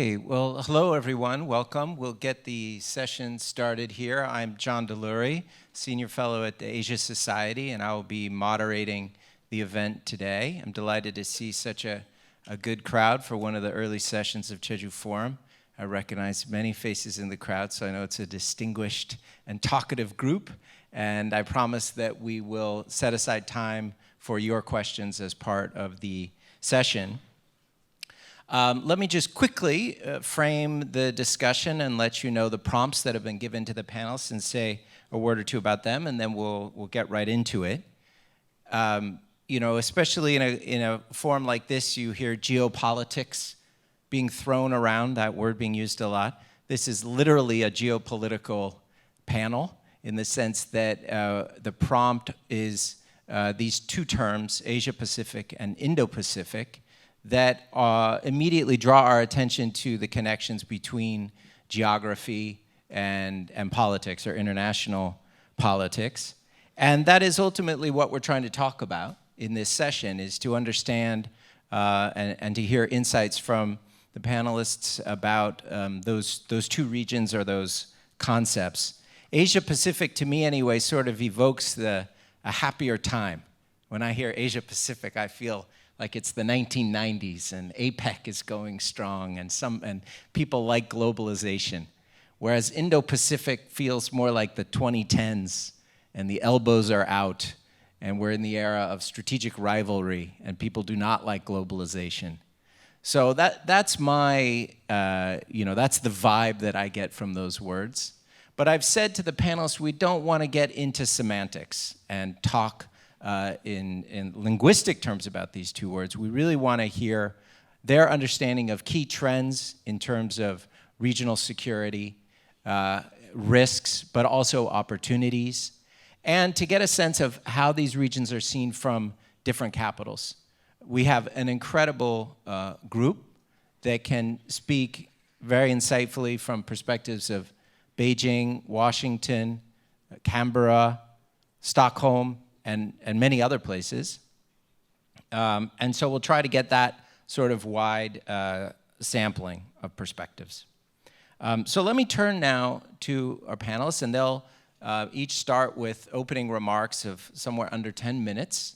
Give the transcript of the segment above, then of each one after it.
Okay, well, hello everyone, welcome. We'll get the session started here. I'm John DELURY, Senior Fellow at the Asia Society, and I will be moderating the event today. I'm delighted to see such a good crowd for one of the early sessions of Jeju Forum. I recognize many faces in the crowd, so I know it's a distinguished and talkative group, and I promise that we will set aside time for your questions as part of the session. Let me just quickly frame the discussion and let you know the prompts that have been given to the panelists and say a word or two about them, and then we'll get right into it. You know, especially in a forum like this, you hear geopolitics being thrown around, that word being used a lot. This is literally a geopolitical panel in the sense that the prompt is these two terms, Asia-Pacific and Indo-Pacific, that immediately draw our attention to the connections between geography and politics, or international politics. And that is ultimately what we're trying to talk about in this session, is to understand and to hear insights from the panelists about those two regions or those concepts. Asia-Pacific, to me anyway, sort of evokes a happier time. When I hear Asia-Pacific, I feel like it's the 1990s and APEC is going strong and people like globalization. Whereas Indo-Pacific feels more like the 2010s and the elbows are out and we're in the era of strategic rivalry and people do not like globalization. So that's my, that's the vibe that I get from those words. But I've said to the panelists, we don't want to get into semantics and talk in linguistic terms about these two words. We really want to hear their understanding of key trends in terms of regional security, risks, but also opportunities, and to get a sense of how these regions are seen from different capitals. We have an incredible group that can speak very insightfully from perspectives of Beijing, Washington, Canberra, Stockholm, and many other places. And so we'll try to get that sort of wide sampling of perspectives. So let me turn now to our panelists, and they'll each start with opening remarks of somewhere under 10 minutes.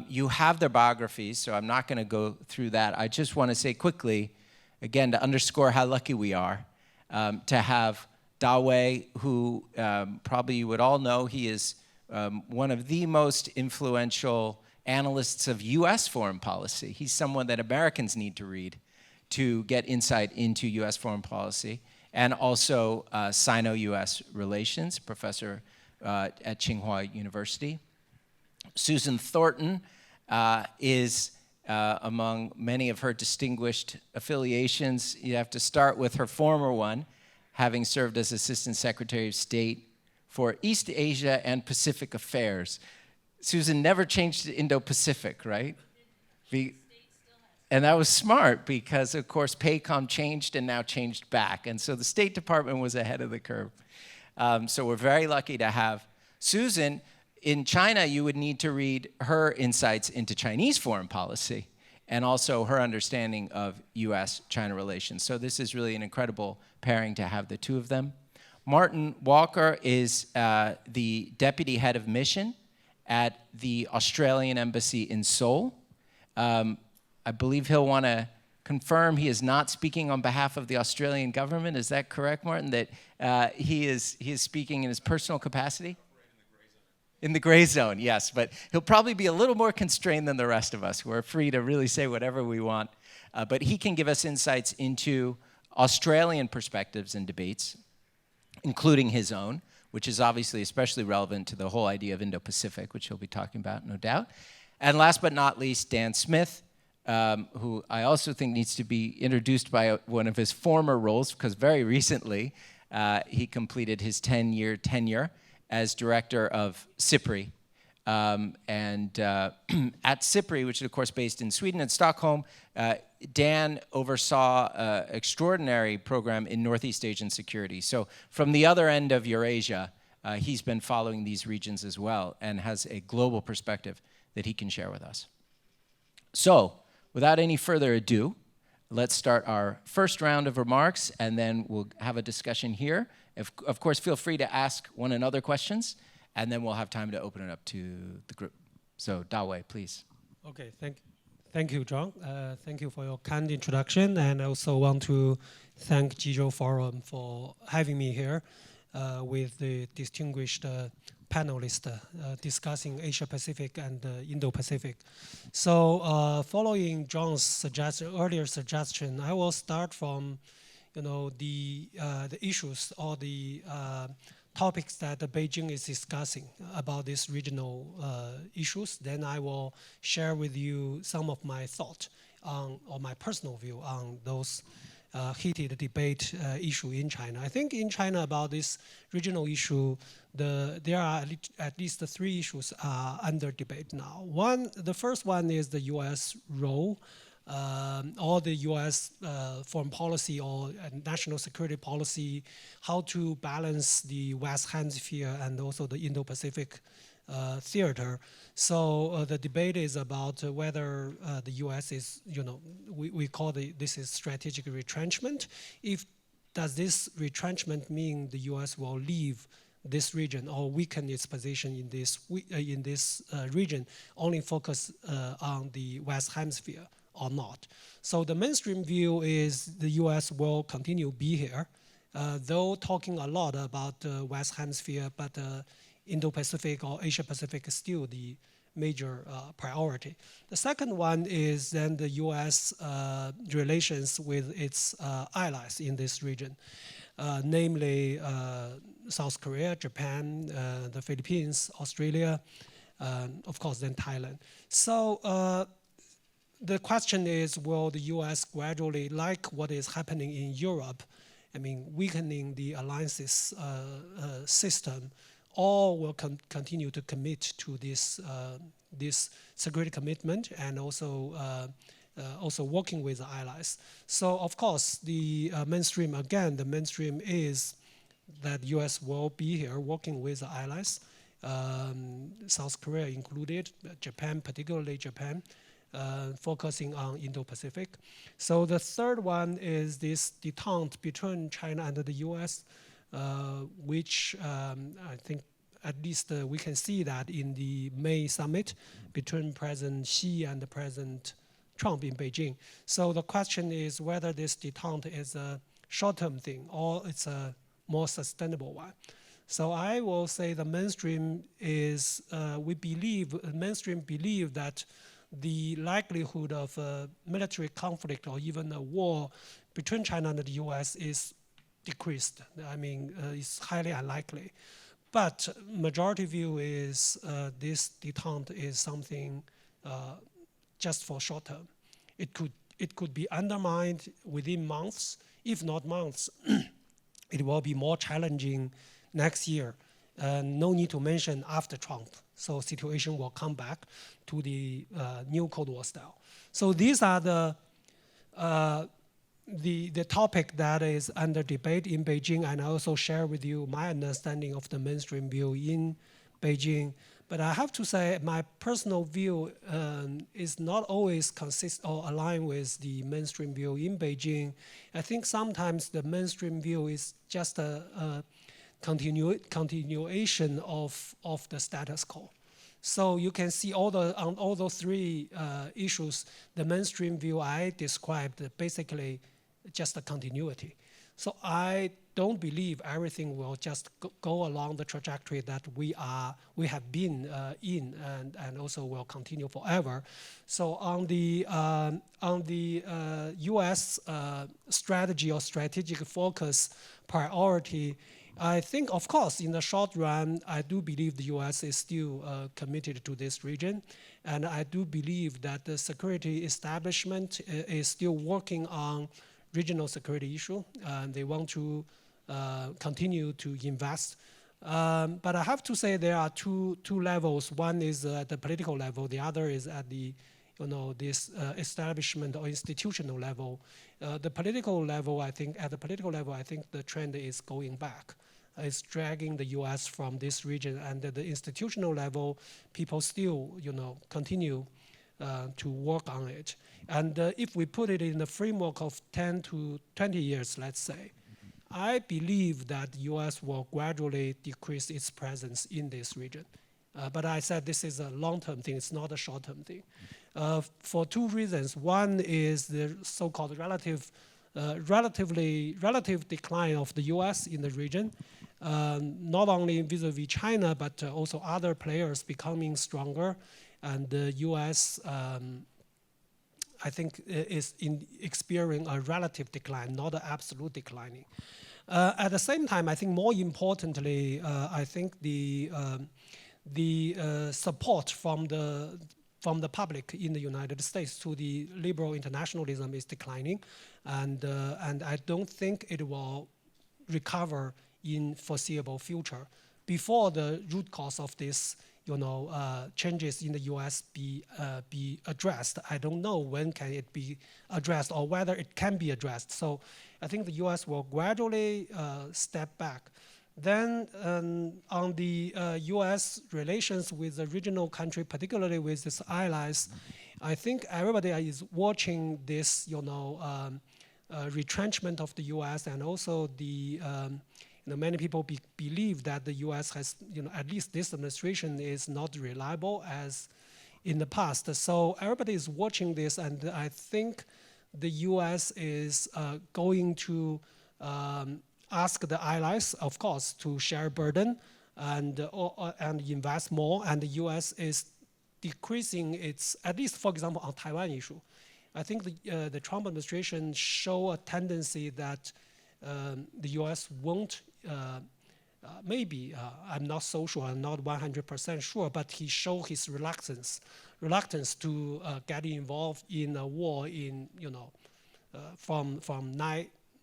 You have their biographies, so I'm not going to go through that. I just want to say quickly, again, to underscore how lucky we are to have Dawei, who probably you would all know. He is one of the most influential analysts of U.S. foreign policy. He's someone that Americans need to read to get insight into U.S. foreign policy, and also Sino-U.S. relations, professor at Tsinghua University. Susan Thornton is among many of her distinguished affiliations. You have to start with her former one, having served as Assistant Secretary of State for East Asia and Pacific Affairs. Susan never changed to Indo-Pacific, right? And that was smart because, of course, PACOM changed and now changed back. And so the State Department was ahead of the curve. So we're very lucky to have Susan. In China, you would need to read her insights into Chinese foreign policy and also her understanding of U.S.-China relations. So this is really an incredible pairing to have the two of them. Martin Walker is the Deputy Head of Mission at the Australian Embassy in Seoul. I believe he'll want to confirm he is not speaking on behalf of the Australian government. Is that correct, Martin, that he is speaking in his personal capacity? In the gray zone, yes, but he'll probably be a little more constrained than the rest of us. We're free to really say whatever we want. But he can give us insights into Australian perspectives and debates, including his own, which is obviously especially relevant to the whole idea of Indo-Pacific, which he'll be talking about, no doubt. And last but not least, Dan Smith, who I also think needs to be introduced by one of his former roles, because very recently he completed his 10-year tenure as director of SIPRI. At SIPRI, which is of course based in Sweden and Stockholm, Dan oversaw an extraordinary program in Northeast Asian security. So from the other end of Eurasia, he's been following these regions as well and has a global perspective that he can share with us. So without any further ado, let's start our first round of remarks, and then we'll have a discussion here. Of course, feel free to ask one another questions, and then we'll have time to open it up to the group. So, Dawei, please. Okay, thank you, John. Thank you for your kind introduction, and I also want to thank Jeju Forum for having me here with the distinguished panelists discussing Asia-Pacific and Indo-Pacific. So, following John's earlier suggestion, I will start from, the issues or the topics that Beijing is discussing about these regional issues. Then I will share with you some of my thoughts on, or my personal view on those heated debate issue in China. I think in China about this regional issue, there are at least three issues under debate now. The first one is the U.S. role, or the U.S. Foreign policy or national security policy, how to balance the West Hemisphere and also the Indo-Pacific theater. So the debate is about whether the U.S. is, we call this is strategic retrenchment. Does this retrenchment mean the U.S. will leave this region or weaken its position in this region, only focus on the West Hemisphere or not? So the mainstream view is the U.S. will continue be here, though talking a lot about the West Hemisphere, but Indo-Pacific or Asia-Pacific is still the major priority. The second one is then the U.S. Relations with its allies in this region, namely South Korea, Japan, the Philippines, Australia, of course then Thailand. So the question is, will the U.S. gradually, like what is happening in Europe, weakening the alliances system, or will continue to commit to this security commitment and also working with the allies? So of course the mainstream is that U.S. will be here working with the allies, South Korea included, Japan, particularly Japan, focusing on Indo-Pacific. So the third one is this detente between China and the U.S., which I think at least we can see that in the May summit between President Xi and President Trump in Beijing. So the question is whether this detente is a short-term thing or it's a more sustainable one. So I will say the mainstream is, mainstream believe that the likelihood of a military conflict or even a war between China and the US is decreased. It's highly unlikely. But majority view is this detente is something just for short term. It could be undermined within months. If not months, it will be more challenging next year. No need to mention after Trump. So situation will come back to the new Cold War style. So these are the topic that is under debate in Beijing, and I also share with you my understanding of the mainstream view in Beijing. But I have to say my personal view is not always consist or align with the mainstream view in Beijing. I think sometimes the mainstream view is just a continuation of the status quo. So you can see on all those three issues, the mainstream view I described basically just a continuity. So I don't believe everything will just go along the trajectory that we have been in and also will continue forever. So on the U.S. strategy or strategic focus priority, I think, of course, in the short run, I do believe the U.S. is still committed to this region. And I do believe that the security establishment is still working on regional security issue. They want to continue to invest. But I have to say there are two levels. One is at the political level. The other is at the this establishment or institutional level. The political level, I think, the trend is going back. It's dragging the U.S. from this region, and at the institutional level, people still, continue to work on it. And if we put it in the framework of 10 to 20 years, let's say, I believe that the US will gradually decrease its presence in this region. But I said this is a long-term thing, it's not a short-term thing. For two reasons. One is the so-called relative decline of the US in the region, not only vis-a-vis China, but also other players becoming stronger. And the US, I think, is experiencing a relative decline, not an absolute declining. At the same time, I think more importantly, I think the support from the public in the United States to the liberal internationalism is declining, and I don't think it will recover in foreseeable future. Before the root cause of this, changes in the U.S. be addressed, I don't know when can it be addressed or whether it can be addressed. So I think the U.S. will gradually step back. Then on the U.S. relations with the regional country, particularly with its allies, I think everybody is watching this, retrenchment of the U.S. and also the, many people believe that the U.S. has, at least this administration is not reliable as in the past. So everybody is watching this, and I think the U.S. is going to ask the allies, of course, to share burden and invest more. And the U.S. is decreasing its, at least for example, on Taiwan issue. I think the Trump administration show a tendency that the U.S. won't, maybe, I'm not so sure, I'm not 100% sure, but he showed his reluctance to get involved in a war in, from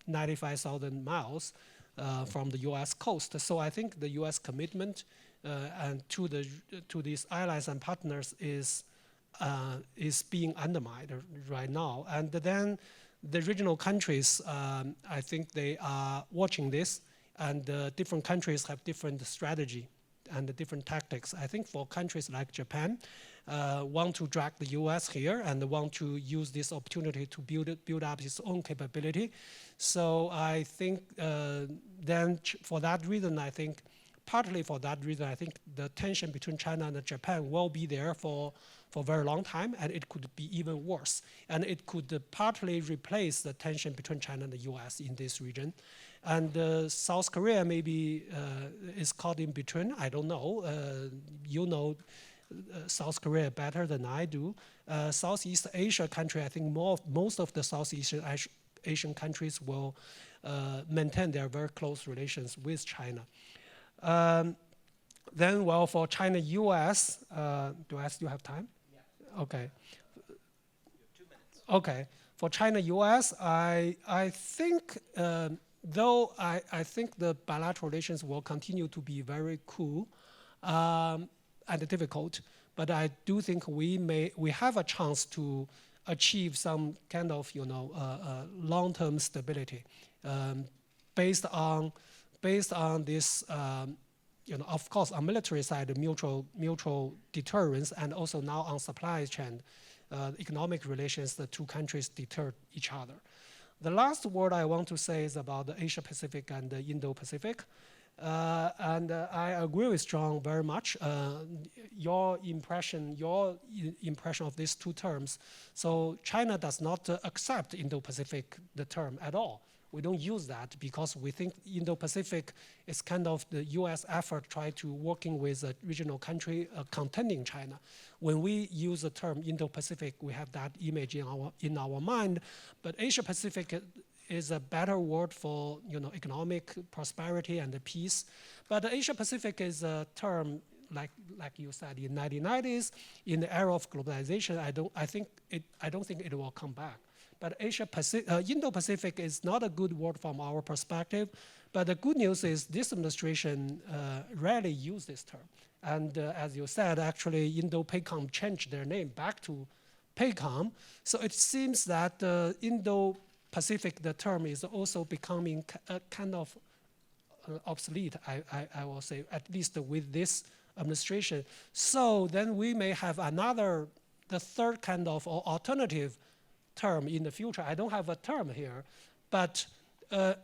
95,000 miles from the U.S. coast. So I think the U.S. commitment and to these allies and partners is being undermined right now. And then the regional countries, I think they are watching this, and different countries have different strategy and different tactics. I think for countries like Japan, want to drag the U.S. here and want to use this opportunity to build up its own capability. So I think then for that reason, partly for that reason, I think the tension between China and Japan will be there for a very long time, and it could be even worse. And it could partly replace the tension between China and the US in this region. And South Korea maybe is caught in between, I don't know. South Korea better than I do. Southeast Asia country, I think most of the Southeast Asian countries will maintain their very close relations with China. Then, well, for China-US, do I still have time? Yeah. Okay. You have 2 minutes. Okay. For China-US, I think, though I think the bilateral relations will continue to be very cool and difficult, but I do think we have a chance to achieve some kind of long-term stability based on this. Of course, on military side, mutual deterrence, and also now on supply chain, economic relations, the two countries deter each other. The last word I want to say is about the Asia-Pacific and the Indo-Pacific. And I agree with John very much. Your impression of these two terms. So China does not accept Indo-Pacific, the term, at all. We don't use that because we think Indo-Pacific is kind of the US effort try to working with a regional country contending China. When we use the term Indo-Pacific, we have that image in our mind, but Asia-Pacific is a better word for economic prosperity and peace. But Asia-Pacific is a term, like you said, in 1990s, in the era of globalization, I don't think it will come back. But Indo-Pacific is not a good word from our perspective. But the good news is this administration rarely uses this term. And as you said, actually, Indo-PACOM changed their name back to PACOM. So it seems that Indo-Pacific, the term, is also becoming kind of obsolete, I will say, at least with this administration. So then we may have another the third kind of alternative term in the future. I don't have a term here, but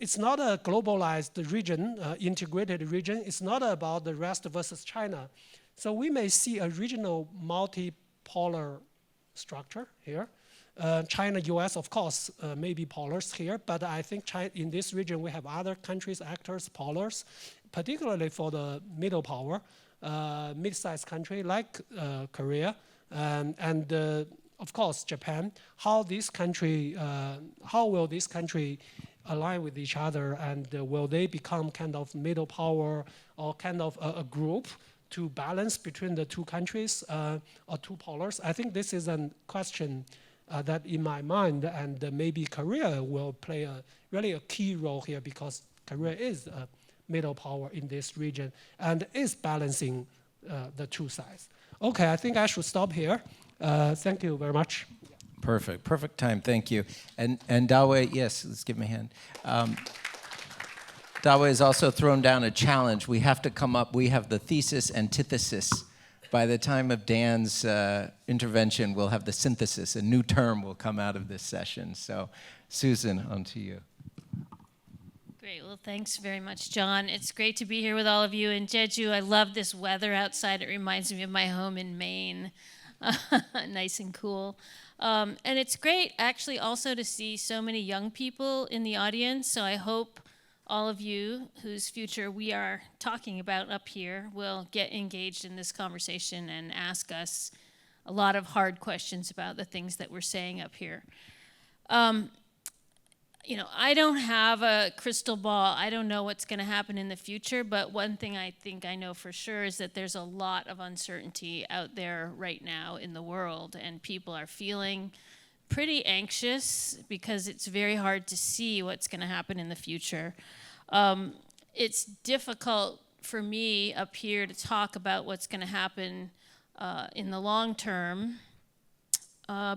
it's not a globalized region, integrated region. It's not about the rest versus China. So we may see a regional multipolar structure here. China, US, of course, may be polars here, but I think in this region we have other countries, actors, polars, particularly for the middle power, mid-sized country like Korea, and of course Japan. How will this country align with each other, and will they become kind of middle power or kind of a group to balance between the two countries or two polars? I think this is a question that in my mind, and maybe Korea will play really a key role here, because Korea is a middle power in this region and is balancing the two sides. Okay, I think I should stop here. Thank you very much. Perfect, perfect time, thank you. And Dawei, yes, let's give him a hand. Dawei has also thrown down a challenge. We have to come up, we have the thesis, antithesis. By the time of Dan's intervention, we'll have the synthesis. A new term will come out of this session. So, Susan, on to you. Great. Well, thanks very much, John. It's great to be here with all of you in Jeju. I love this weather outside. It reminds me of my home in Maine. Nice and cool. And it's great, actually, also to see so many young people in the audience. So I hope all of you whose future we are talking about up here will get engaged in this conversation and ask us a lot of hard questions about the things that we're saying up here. You know, I don't have a crystal ball. I don't know what's going to happen in the future, but one thing I think I know for sure is that there's a lot of uncertainty out there right now in the world, and people are feeling pretty anxious because it's very hard to see what's going to happen in the future. It's difficult for me up here to talk about what's going to happen in the long term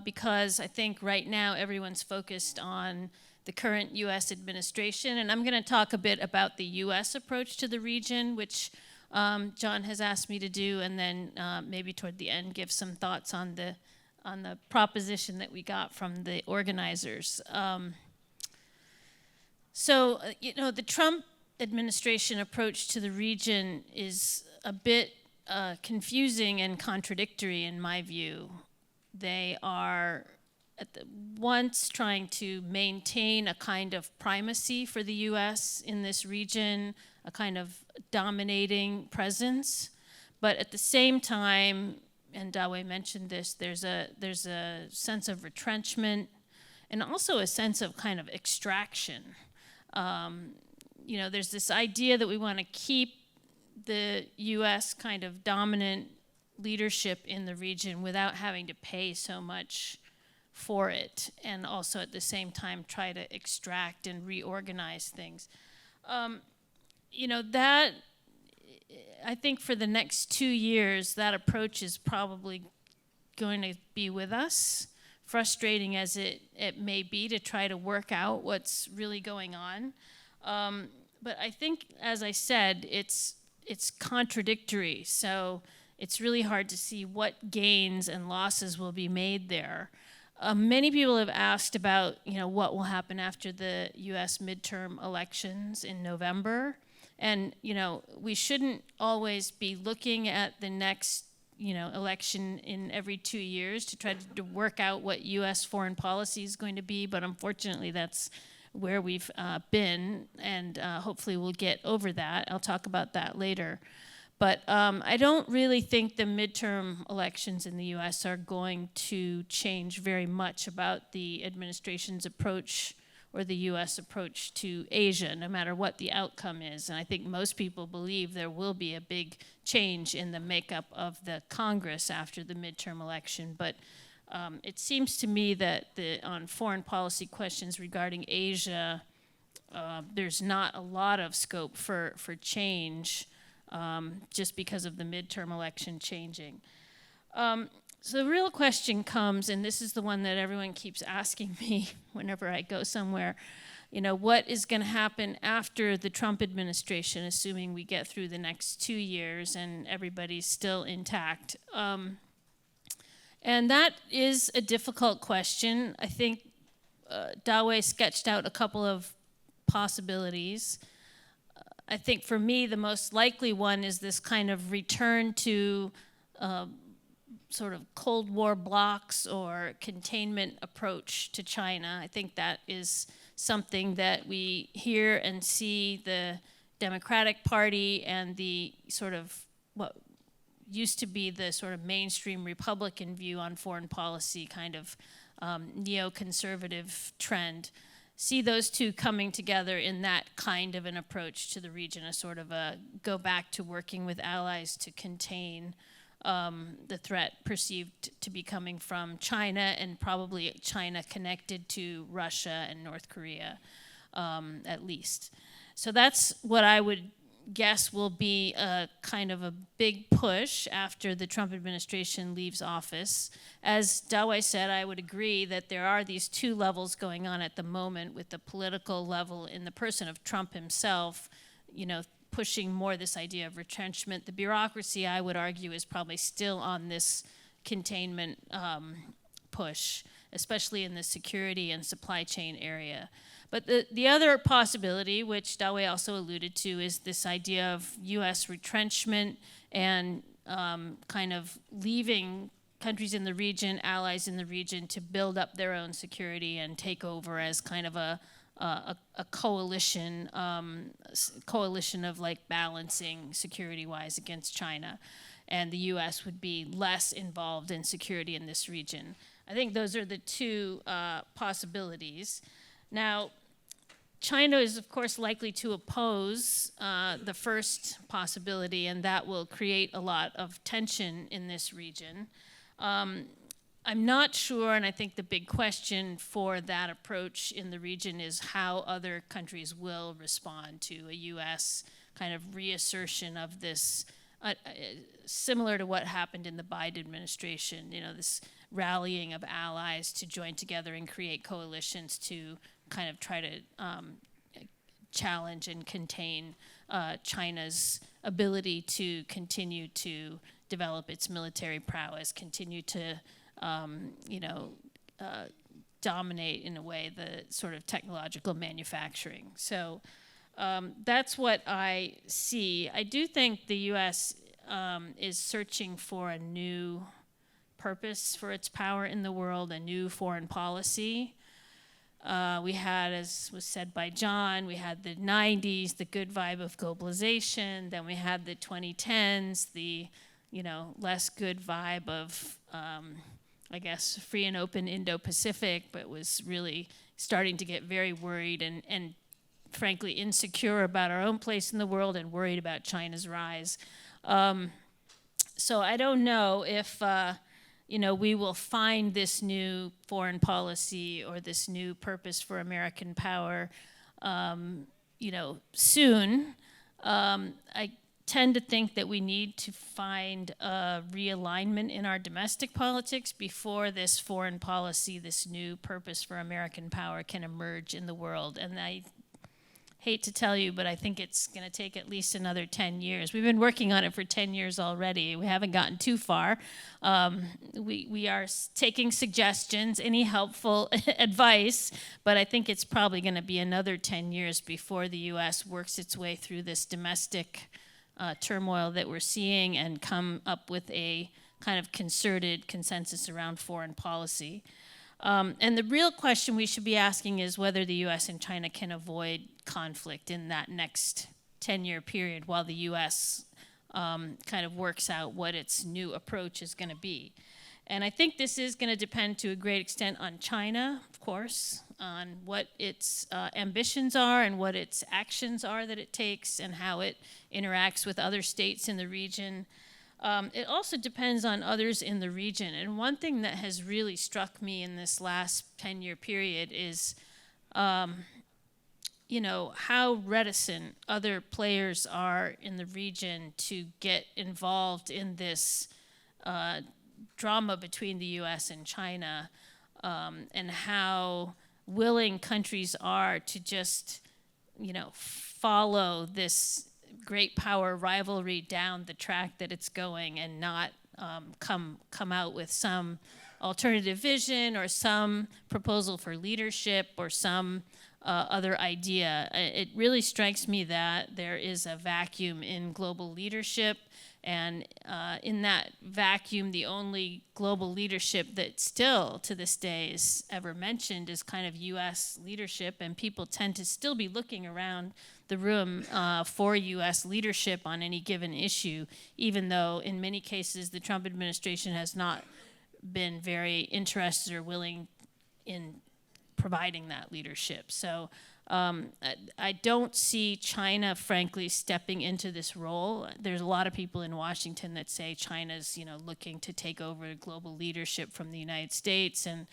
because I think right now everyone's focused on the current U.S. administration, and I'm going to talk a bit about the U.S. approach to the region, which John has asked me to do, and then maybe toward the end give some thoughts on the proposition that we got from the organizers. So, you know, the Trump administration approach to the region is a bit confusing and contradictory in my view. They are once trying to maintain a kind of primacy for the U.S. in this region, a kind of dominating presence, but at the same time, and Dawei mentioned this, there's a sense of retrenchment and also a sense of kind of extraction. You know, there's this idea that we want to keep the U.S. kind of dominant leadership in the region without having to pay so much for it, and also at the same time try to extract and reorganize things. You know, that, I think for the next 2 years, that approach is probably going to be with us, frustrating as it may be to try to work out what's really going on. But I think, as I said, it's contradictory, so it's really hard to see what gains and losses will be made there. Many people have asked about, you know, what will happen after the U.S. midterm elections in November. And, you know, we shouldn't always be looking at the next, you know, election in every 2 years to try to work out what U.S. foreign policy is going to be. But unfortunately, that's where we've been. And hopefully we'll get over that. I'll talk about that later. But I don't really think the midterm elections in the U.S. are going to change very much about the administration's approach or the U.S. approach to Asia, no matter what the outcome is. And I think most people believe there will be a big change in the makeup of the Congress after the midterm election. But it seems to me that on foreign policy questions regarding Asia, there's not a lot of scope for change. Just because of the midterm election changing. So the real question comes, and this is the one that everyone keeps asking me whenever I go somewhere, you know, what is going to happen after the Trump administration, assuming we get through the next 2 years and everybody's still intact? And And that is a difficult question. I think Dawei sketched out a couple of possibilities. I think for me, the most likely one is this kind of return to sort of Cold War blocs or containment approach to China. I think that is something that we hear and see the Democratic Party and the sort of what used to be the sort of mainstream Republican view on foreign policy, kind of neoconservative trend. See those two coming together in that kind of an approach to the region, a sort of a go back to working with allies to contain the threat perceived to be coming from China, and probably China connected to Russia and North Korea, at least. So that's what I would guess will be a kind of a big push after the Trump administration leaves office. As Dawei said, I would agree that there are these two levels going on at the moment, with the political level in the person of Trump himself, you know, pushing more this idea of retrenchment. The bureaucracy, I would argue, is probably still on this containment push, especially in the security and supply chain area. But the other possibility, which Dawei also alluded to, is this idea of U.S. retrenchment and kind of leaving countries in the region, allies in the region, to build up their own security and take over as kind of a coalition of like balancing security-wise against China. And the U.S. would be less involved in security in this region. I think those are the two possibilities. Now, China is, of course, likely to oppose the first possibility, and that will create a lot of tension in this region. I'm not sure, and I think the big question for that approach in the region is how other countries will respond to a U.S. kind of reassertion of this, similar to what happened in the Biden administration, you know, this rallying of allies to join together and create coalitions to kind of try to challenge and contain China's ability to continue to develop its military prowess, continue to dominate in a way the sort of technological manufacturing. So that's what I see. I do think the U.S. Is searching for a new purpose for its power in the world, a new foreign policy. We had, as was said by John, we had the 90s, the good vibe of globalization. Then we had the 2010s, the less good vibe of, I guess, free and open Indo-Pacific, but was really starting to get very worried and frankly insecure about our own place in the world and worried about China's rise. So I don't know if we will find this new foreign policy or this new purpose for American power, soon. I tend to think that we need to find a realignment in our domestic politics before this foreign policy, this new purpose for American power, can emerge in the world. And I hate to tell you, but I think it's going to take at least another 10 years. We've been working on it for 10 years already. We haven't gotten too far. We are taking suggestions, any helpful advice, but I think it's probably going to be another 10 years before the U.S. works its way through this domestic turmoil that we're seeing and come up with a kind of concerted consensus around foreign policy. And the real question we should be asking is whether the U.S. and China can avoid conflict in that next 10-year period while the U.S. Kind of works out what its new approach is going to be. And I think this is going to depend to a great extent on China, of course, on what its ambitions are and what its actions are that it takes and how it interacts with other states in the region. It also depends on others in the region. And one thing that has really struck me in this last 10-year period is, how reticent other players are in the region to get involved in this drama between the U.S. and China, and how willing countries are to just, follow this great power rivalry down the track that it's going and not come out with some alternative vision or some proposal for leadership or some other idea. It really strikes me that there is a vacuum in global leadership, and in that vacuum, the only global leadership that still to this day is ever mentioned is kind of U.S. leadership, and people tend to still be looking around the room for U.S. leadership on any given issue, even though in many cases the Trump administration has not been very interested or willing in providing that leadership. So I don't see China, frankly, stepping into this role. There's a lot of people in Washington that say China's, looking to take over global leadership from the United States and,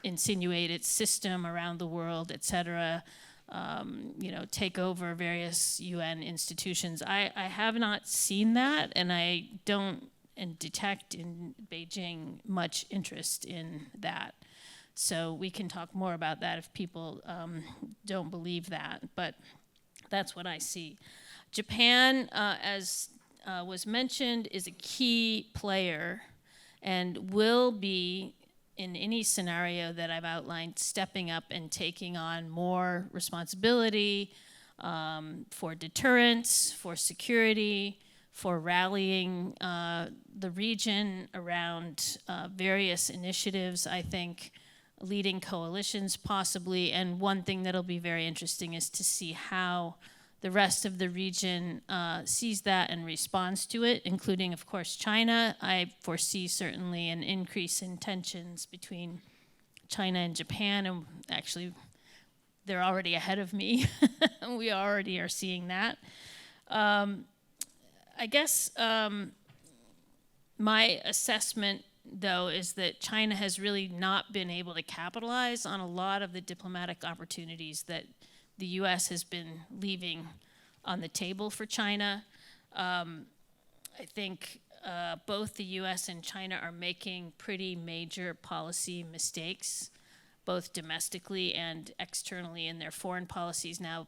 insinuate its system around the world, et cetera. Take over various UN institutions. I have not seen that, and I don't detect in Beijing much interest in that. So we can talk more about that if people don't believe that, but that's what I see. Japan, as was mentioned, is a key player and will be, in any scenario that I've outlined, stepping up and taking on more responsibility for deterrence, for security, for rallying the region around various initiatives, I think, leading coalitions possibly. And one thing that'll be very interesting is to see how the rest of the region sees that and responds to it, including, of course, China. I foresee certainly an increase in tensions between China and Japan, and actually they're already ahead of me. We already are seeing that. I guess my assessment, though, is that China has really not been able to capitalize on a lot of the diplomatic opportunities that the U.S. has been leaving on the table for China. I think both the U.S. and China are making pretty major policy mistakes, both domestically and externally in their foreign policies. Now,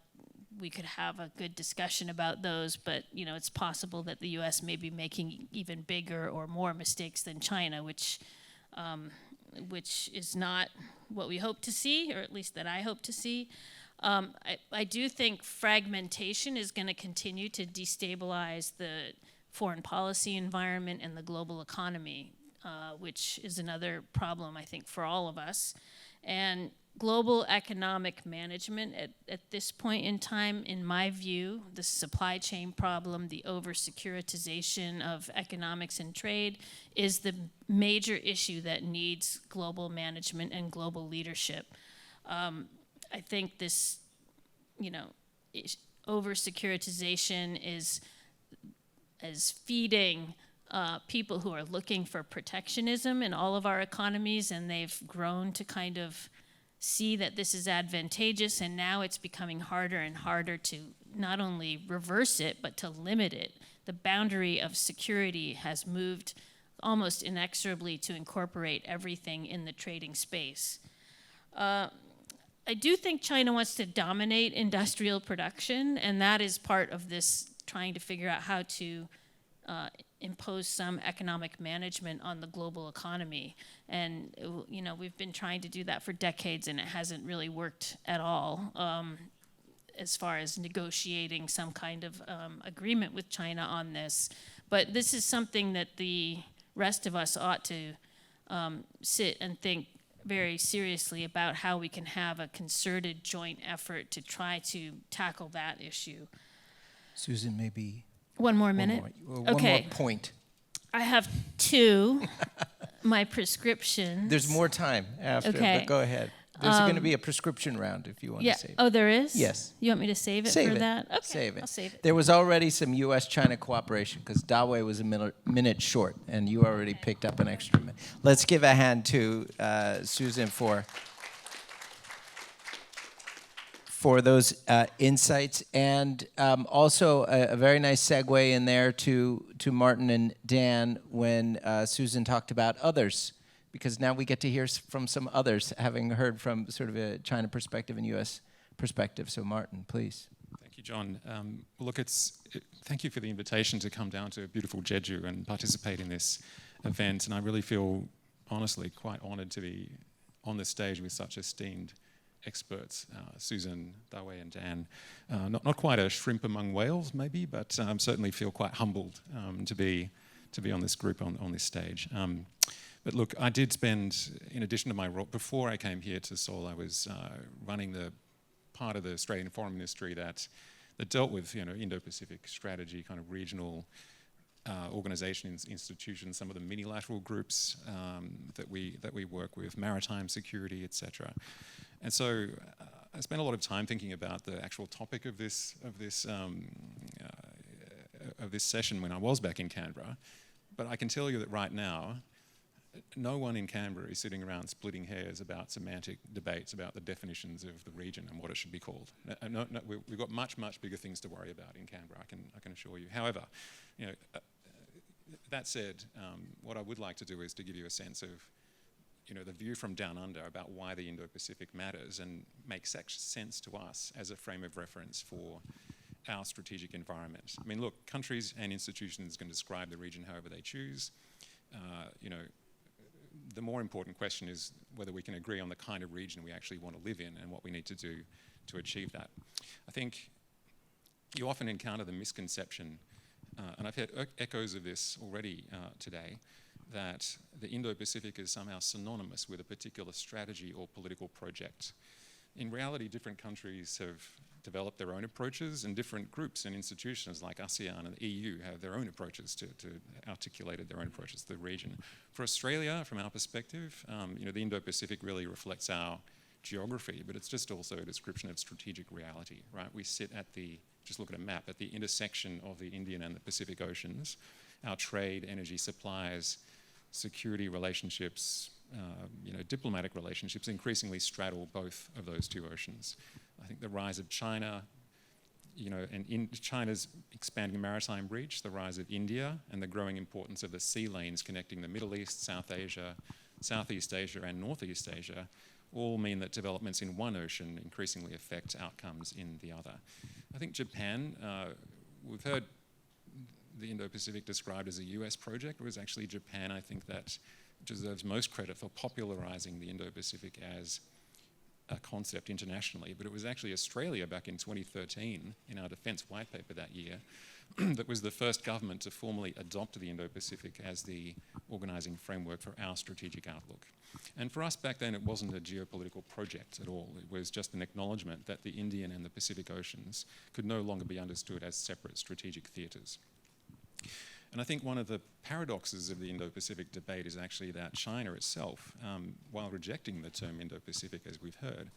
we could have a good discussion about those, but it's possible that the U.S. may be making even bigger or more mistakes than China, which is not what we hope to see, or at least that I hope to see. I do think fragmentation is going to continue to destabilize the foreign policy environment and the global economy, which is another problem, I think, for all of us. And global economic management at this point in time, in my view, the supply chain problem, the over-securitization of economics and trade is the major issue that needs global management and global leadership. I think this, over-securitization is feeding people who are looking for protectionism in all of our economies, and they've grown to kind of see that this is advantageous, and now it's becoming harder and harder to not only reverse it, but to limit it. The boundary of security has moved almost inexorably to incorporate everything in the trading space. I do think China wants to dominate industrial production, and that is part of this trying to figure out how to impose some economic management on the global economy. And we've been trying to do that for decades, and it hasn't really worked at all as far as negotiating some kind of agreement with China on this. But this is something that the rest of us ought to sit and think very seriously about, how we can have a concerted joint effort to try to tackle that issue. Susan, maybe one more minute? One more point. I have two, my prescriptions. There's more time after, but go ahead. There's going to be a prescription round if you want to save it. Oh, there is? Yes. You want me to save it for that? Okay, Save it. I'll save it. There was already some U.S.-China cooperation because Dawei was a minute short, and you already picked up an extra minute. Let's give a hand to Susan for those insights, and also a very nice segue in there to Martin and Dan when Susan talked about others, because now we get to hear from some others, having heard from sort of a China perspective and U.S. perspective. So Martin, please. Thank you, you, John. Thank you for the invitation to come down to beautiful Jeju and participate in this event. And I really feel, honestly, quite honoured to be on this stage with such esteemed experts, Susan, Dawei, and Dan. Not quite a shrimp among whales, maybe, but certainly feel quite humbled to be on this group on this stage. But look, I did spend, in addition to my role, before I came here to Seoul, I was running the part of the Australian Foreign Ministry that dealt with, Indo-Pacific strategy, kind of regional organizations, institutions, some of the mini-lateral groups that we work with, maritime security, etc. And so I spent a lot of time thinking about the actual topic of this session when I was back in Canberra. But I can tell you that right now, no one in Canberra is sitting around splitting hairs about semantic debates about the definitions of the region and what it should be called. No, we've got much bigger things to worry about in Canberra, I can assure you. However, that said, what I would like to do is to give you a sense of the view from down under about why the Indo-Pacific matters and makes sense to us as a frame of reference for our strategic environment. I mean, look, countries and institutions can describe the region however they choose. The more important question is whether we can agree on the kind of region we actually want to live in and what we need to do to achieve that. I think you often encounter the misconception, and I've heard echoes of this already today, that the Indo-Pacific is somehow synonymous with a particular strategy or political project. In reality, different countries have developed their own approaches, and different groups and institutions like ASEAN and the EU have their own approaches to articulated their own approaches to the region. For Australia, from our perspective, the Indo-Pacific really reflects our geography, but it's just also a description of strategic reality, right? We sit just look at a map, at the intersection of the Indian and the Pacific Oceans. Our trade, energy supplies, security relationships, diplomatic relationships increasingly straddle both of those two oceans. I think the rise of China, and in China's expanding maritime reach, the rise of India, and the growing importance of the sea lanes connecting the Middle East, South Asia, Southeast Asia, and Northeast Asia, all mean that developments in one ocean increasingly affect outcomes in the other. I think Japan, we've heard the Indo-Pacific described as a US project. It was actually Japan, I think, that deserves most credit for popularizing the Indo-Pacific as a concept internationally, but it was actually Australia back in 2013 in our defence white paper that year that was the first government to formally adopt the Indo-Pacific as the organising framework for our strategic outlook. And for us back then, it wasn't a geopolitical project at all. It was just an acknowledgement that the Indian and the Pacific Oceans could no longer be understood as separate strategic theatres. And I think one of the paradoxes of the Indo-Pacific debate is actually that China itself, while rejecting the term Indo-Pacific, as we've heard,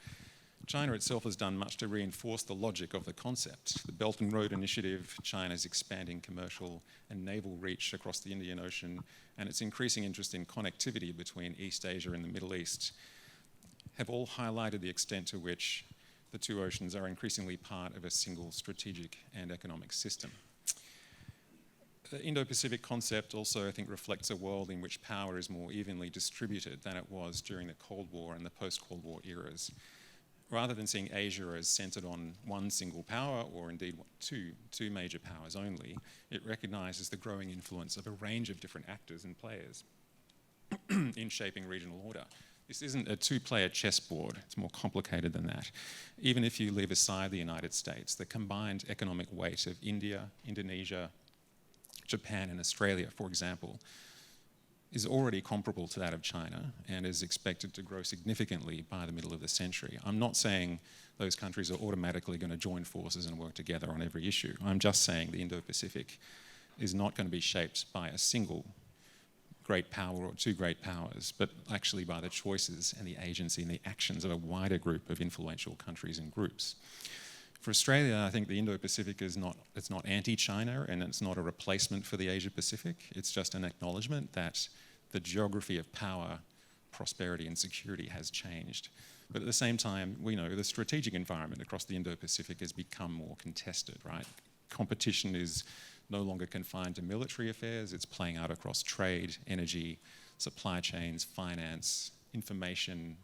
China itself has done much to reinforce the logic of the concept. The Belt and Road Initiative, China's expanding commercial and naval reach across the Indian Ocean, and its increasing interest in connectivity between East Asia and the Middle East have all highlighted the extent to which the two oceans are increasingly part of a single strategic and economic system. The Indo-Pacific concept also, I think, reflects a world in which power is more evenly distributed than it was during the Cold War and the post-Cold War eras. Rather than seeing Asia as centred on one single power, or indeed two major powers only, it recognises the growing influence of a range of different actors and players in shaping regional order. This isn't a two-player chessboard. It's more complicated than that. Even if you leave aside the United States, the combined economic weight of India, Indonesia, Japan and Australia, for example, is already comparable to that of China and is expected to grow significantly by the middle of the century. I'm not saying those countries are automatically going to join forces and work together on every issue. I'm just saying the Indo-Pacific is not going to be shaped by a single great power or two great powers, but actually by the choices and the agency and the actions of a wider group of influential countries and groups. For Australia, I think the Indo-Pacific it's not anti-China and it's not a replacement for the Asia-Pacific. It's just an acknowledgement that the geography of power, prosperity and security has changed. But at the same time, we know the strategic environment across the Indo-Pacific has become more contested, right? Competition is no longer confined to military affairs. It's playing out across trade, energy, supply chains, finance, information,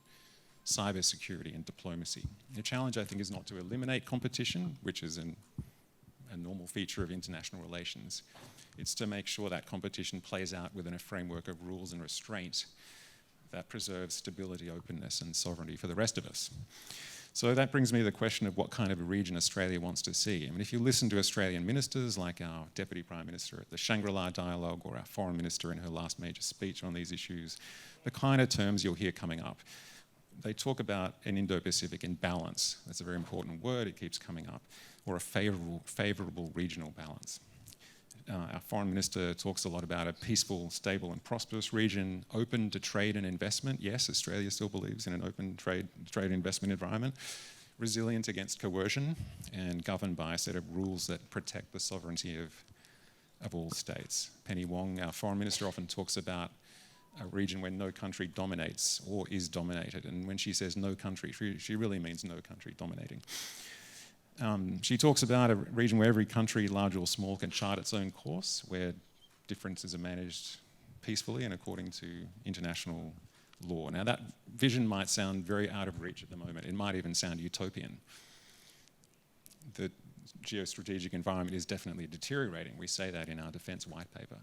cybersecurity, and diplomacy. The challenge, I think, is not to eliminate competition, which is a normal feature of international relations. It's to make sure that competition plays out within a framework of rules and restraint that preserves stability, openness, and sovereignty for the rest of us. So that brings me to the question of what kind of a region Australia wants to see. I mean, if you listen to Australian ministers like our Deputy Prime Minister at the Shangri-La Dialogue or our Foreign Minister in her last major speech on these issues, the kind of terms you'll hear coming up. They talk about an Indo-Pacific in balance. That's a very important word, it keeps coming up. Or a favourable regional balance. Our Foreign Minister talks a lot about a peaceful, stable and prosperous region, open to trade and investment. Yes, Australia still believes in an open trade and investment environment. Resilient against coercion and governed by a set of rules that protect the sovereignty of all states. Penny Wong, our Foreign Minister, often talks about a region where no country dominates or is dominated. And when she says no country, she really means no country dominating. She talks about a region where every country, large or small, can chart its own course, where differences are managed peacefully and according to international law. Now, that vision might sound very out of reach at the moment. It might even sound utopian. The geostrategic environment is definitely deteriorating. We say that in our defence white paper.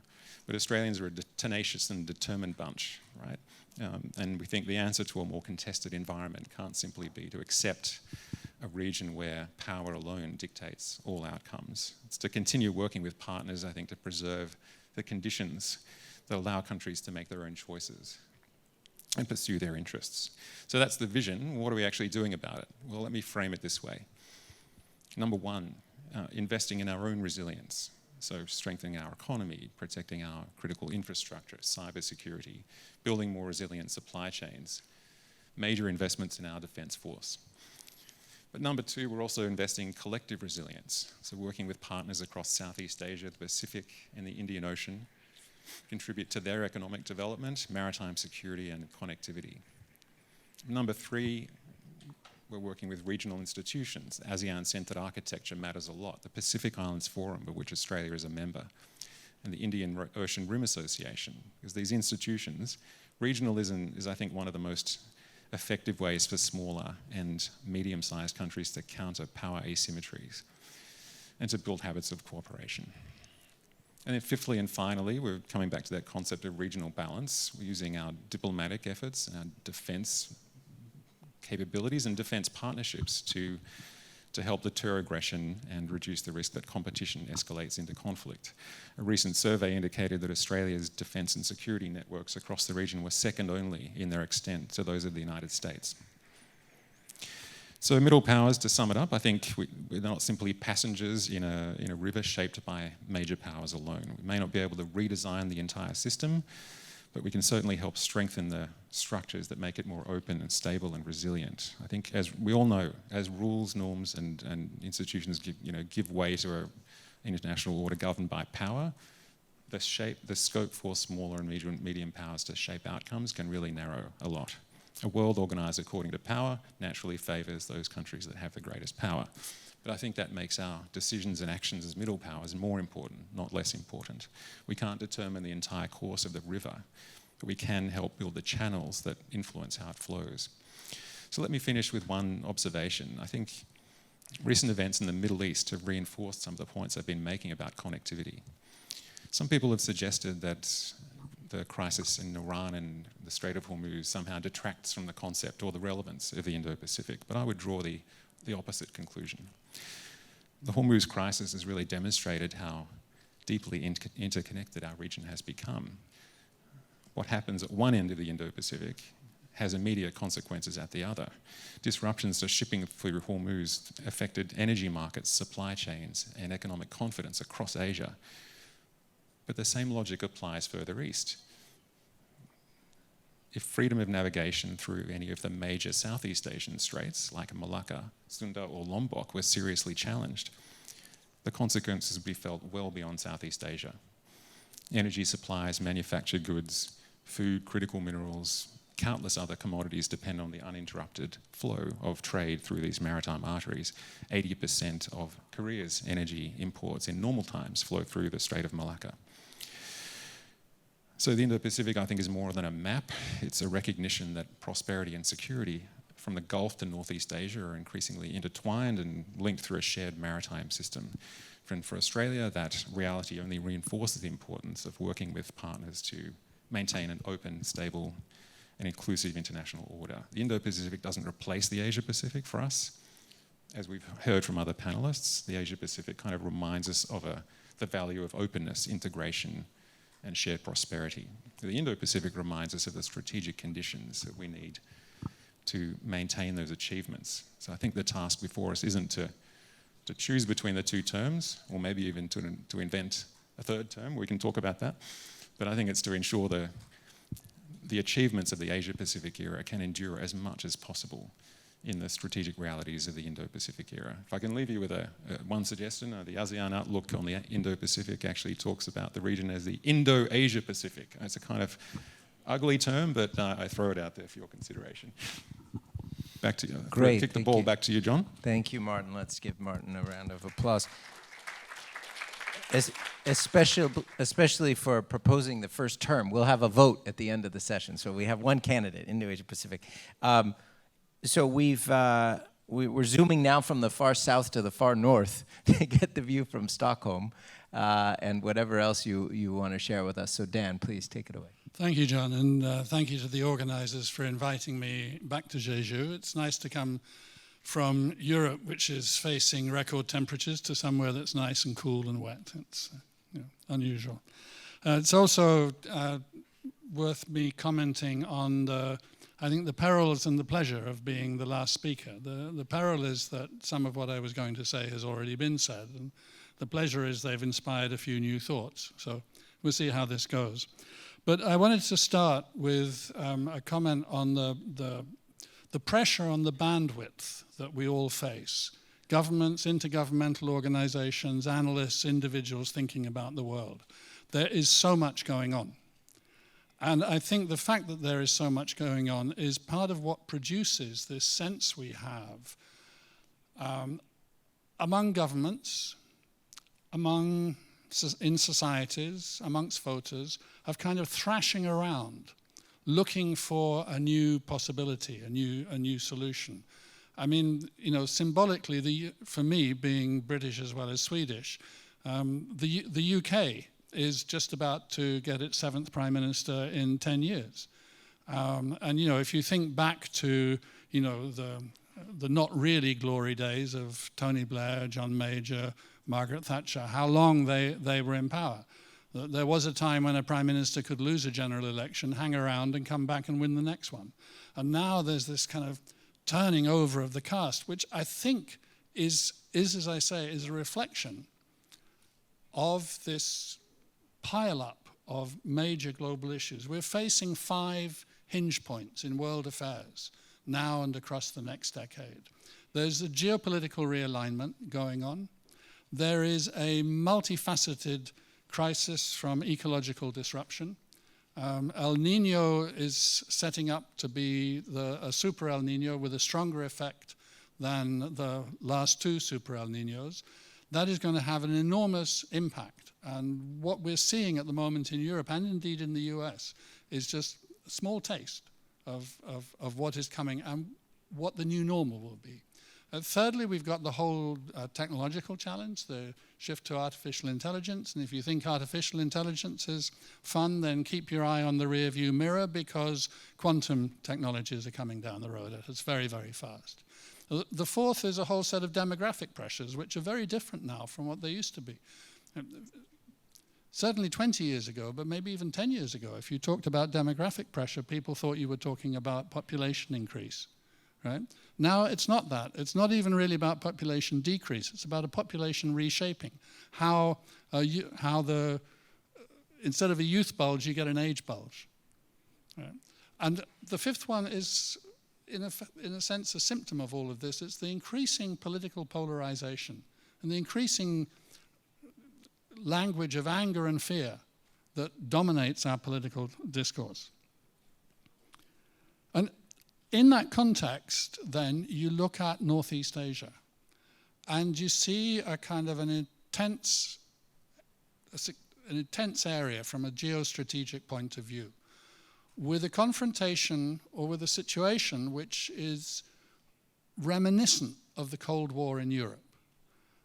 But Australians are a tenacious and determined bunch, right? And we think the answer to a more contested environment can't simply be to accept a region where power alone dictates all outcomes. It's to continue working with partners, I think, to preserve the conditions that allow countries to make their own choices and pursue their interests. So that's the vision. What are we actually doing about it? Well, let me frame it this way. Number one, investing in our own resilience. So strengthening our economy, protecting our critical infrastructure, cybersecurity, building more resilient supply chains, major investments in our defence force. But number two, we're also investing in collective resilience. So working with partners across Southeast Asia, the Pacific and the Indian Ocean, contribute to their economic development, maritime security and connectivity. Number three, we're working with regional institutions. ASEAN-centred architecture matters a lot. The Pacific Islands Forum, of which Australia is a member, and the Indian Ocean Rim Association. Because these institutions, regionalism is, I think, one of the most effective ways for smaller and medium-sized countries to counter power asymmetries and to build habits of cooperation. And then fifthly and finally, we're coming back to that concept of regional balance. We're using our diplomatic efforts and our defence capabilities and defence partnerships to help deter aggression and reduce the risk that competition escalates into conflict. A recent survey indicated that Australia's defence and security networks across the region were second only in their extent to those of the United States. So middle powers, to sum it up, I think we're not simply passengers in a river shaped by major powers alone. We may not be able to redesign the entire system, but we can certainly help strengthen the structures that make it more open and stable and resilient. I think, as we all know, as rules, norms, and institutions give way to an international order governed by power, the scope for smaller and medium powers to shape outcomes can really narrow a lot. A world organised according to power naturally favours those countries that have the greatest power. But I think that makes our decisions and actions as middle powers more important, not less important. We can't determine the entire course of the river, but we can help build the channels that influence how it flows. So let me finish with one observation. I think recent events in the Middle East have reinforced some of the points I've been making about connectivity. Some people have suggested that the crisis in Iran and the Strait of Hormuz somehow detracts from the concept or the relevance of the Indo-Pacific, but I would draw the opposite conclusion. The Hormuz crisis has really demonstrated how deeply interconnected our region has become. What happens at one end of the Indo-Pacific has immediate consequences at the other. Disruptions to shipping through Hormuz affected energy markets, supply chains, and economic confidence across Asia. But the same logic applies further east. If freedom of navigation through any of the major Southeast Asian straits, like Malacca, Sunda, or Lombok, were seriously challenged, the consequences would be felt well beyond Southeast Asia. Energy supplies, manufactured goods, food, critical minerals, countless other commodities depend on the uninterrupted flow of trade through these maritime arteries. 80% of Korea's energy imports in normal times flow through the Strait of Malacca. So the Indo-Pacific, I think, is more than a map. It's a recognition that prosperity and security from the Gulf to Northeast Asia are increasingly intertwined and linked through a shared maritime system. And for Australia, that reality only reinforces the importance of working with partners to maintain an open, stable, and inclusive international order. The Indo-Pacific doesn't replace the Asia-Pacific for us. As we've heard from other panelists, the Asia-Pacific kind of reminds us of the value of openness, integration, and shared prosperity. The Indo-Pacific reminds us of the strategic conditions that we need to maintain those achievements. So I think the task before us isn't to choose between the two terms, or maybe even to invent a third term. We can talk about that. But I think it's to ensure the achievements of the Asia-Pacific era can endure as much as possible in the strategic realities of the Indo-Pacific era. If I can leave you with one suggestion, the ASEAN Outlook on the Indo-Pacific actually talks about the region as the Indo-Asia-Pacific. It's a kind of ugly term, but I throw it out there for your consideration. Back to you. Great. Kick the ball back to you, John. Thank you, Martin. Let's give Martin a round of applause. Especially for proposing the first term. We'll have a vote at the end of the session. So we have one candidate, Indo-Asia-Pacific. So we're zooming now from the far south to the far north to get the view from Stockholm and whatever else you want to share with us. So Dan, please take it away. Thank you, John, and thank you to the organizers for inviting me back to Jeju. It's nice to come from Europe, which is facing record temperatures, to somewhere that's nice and cool and wet. It's unusual. It's also worth me commenting on I think the perils and the pleasure of being the last speaker. The peril is that some of what I was going to say has already been said, and the pleasure is they've inspired a few new thoughts. So we'll see how this goes. But I wanted to start with a comment on the pressure on the bandwidth that we all face. Governments, intergovernmental organizations, analysts, individuals thinking about the world. There is so much going on. And I think the fact that there is so much going on is part of what produces this sense we have among governments, in societies, amongst voters, of kind of thrashing around, looking for a new possibility, a new solution. I mean, symbolically, for me, being British as well as Swedish, the UK is just about to get its 7th Prime Minister in 10 years. And, if you think back to, the not really glory days of Tony Blair, John Major, Margaret Thatcher, how long they were in power. There was a time when a prime minister could lose a general election, hang around and come back and win the next one. And now there's this kind of turning over of the cast, which I think is, as I say, is a reflection of this pile-up of major global issues. We're facing 5 hinge points in world affairs now and across the next decade. There's a geopolitical realignment going on. There is a multifaceted crisis from ecological disruption. El Nino is setting up to be a super El Nino with a stronger effect than the last 2 super El Ninos. That is going to have an enormous impact. And what we're seeing at the moment in Europe and indeed in the US is just a small taste of what is coming and what the new normal will be. Thirdly, we've got the whole technological challenge, the shift to artificial intelligence. And if you think artificial intelligence is fun, then keep your eye on the rear view mirror, because quantum technologies are coming down the road. It's very, very fast. The fourth is a whole set of demographic pressures, which are very different now from what they used to be. Certainly 20 years ago, but maybe even 10 years ago, if you talked about demographic pressure, people thought you were talking about population increase. Right? Now it's not that. It's not even really about population decrease. It's about a population reshaping. How instead of a youth bulge, you get an age bulge. Right? And the fifth one is, in a sense, a symptom of all of this. It's the increasing political polarization and the increasing language of anger and fear that dominates our political discourse. And in that context, then, you look at Northeast Asia, and you see a kind of an intense area from a geostrategic point of view, with a confrontation or with a situation which is reminiscent of the Cold War in Europe.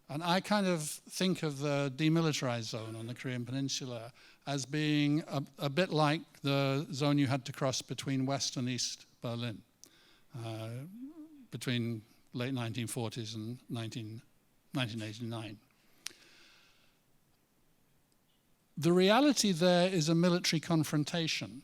And I kind of think of the demilitarized zone on the Korean Peninsula as being a bit like the zone you had to cross between West and East Berlin, between late 1940s and 1989. The reality there is a military confrontation,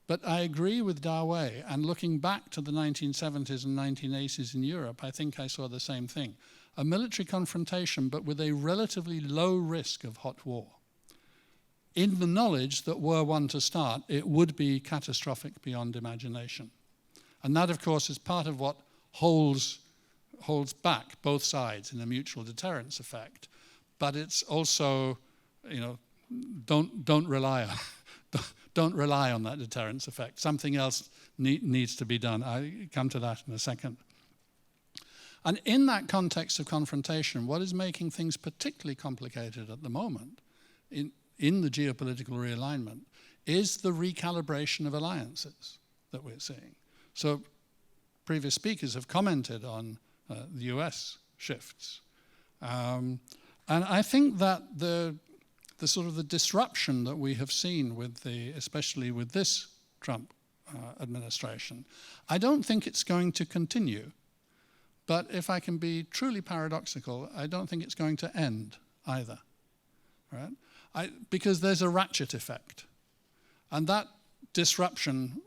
but I agree with Dawei, and looking back to the 1970s and 1980s in Europe, I think I saw the same thing. A military confrontation, but with a relatively low risk of hot war. In the knowledge that were one to start, it would be catastrophic beyond imagination. And that, of course, is part of what holds back both sides in a mutual deterrence effect. But it's also, you know, don't rely on that deterrence effect. Something else needs to be done. I'll come to that in a second. And in that context of confrontation, what is making things particularly complicated at the moment, in the geopolitical realignment, is the recalibration of alliances that we're seeing. So previous speakers have commented on the US shifts. And I think that the sort of the disruption that we have seen with especially with this Trump administration, I don't think it's going to continue. But if I can be truly paradoxical, I don't think it's going to end either, right? Because there's a ratchet effect. And that disruption,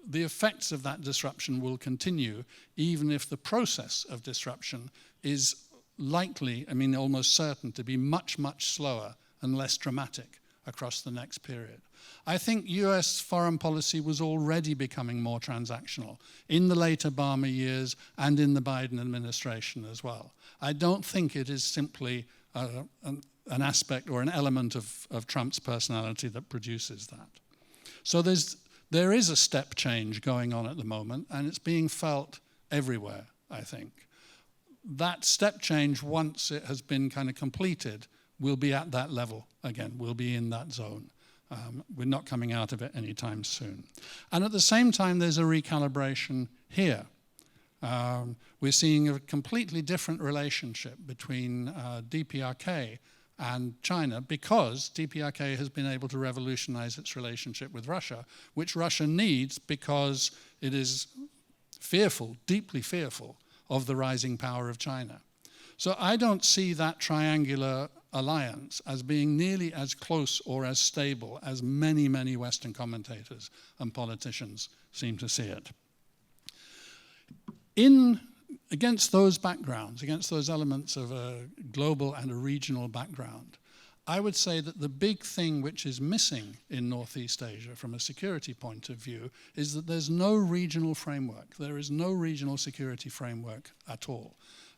the effects of that disruption will continue, even if the process of disruption is likely, I mean almost certain, to be much, much slower and less dramatic across the next period. I think US foreign policy was already becoming more transactional in the late Obama years and in the Biden administration as well. I don't think it is simply an aspect or an element of Trump's personality that produces that. So there is a step change going on at the moment, and it's being felt everywhere, I think. That step change, once it has been kind of completed, will be at that level again. We'll be in that zone. We're not coming out of it anytime soon. And at the same time, there's a recalibration here. We're seeing a completely different relationship between DPRK and China, because DPRK has been able to revolutionize its relationship with Russia, which Russia needs because it is fearful, deeply fearful, of the rising power of China. So I don't see that triangular alliance as being nearly as close or as stable as many, many Western commentators and politicians seem to see it. Against those backgrounds, against those elements of a global and a regional background, I would say that the big thing which is missing in Northeast Asia from a security point of view is that there's no regional framework. There is no regional security framework at all.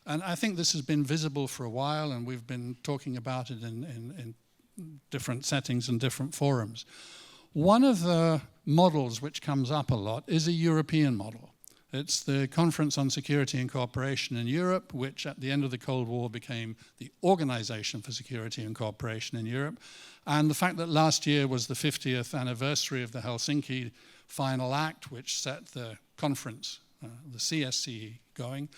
And I think this has been visible for a while, and we've been talking about it in different settings and different forums. One of the models which comes up a lot is a European model. It's the Conference on Security and Cooperation in Europe, which at the end of the Cold War became the Organization for Security and Cooperation in Europe. And the fact that last year was the 50th anniversary of the Helsinki Final Act, which set the conference, the CSCE, going,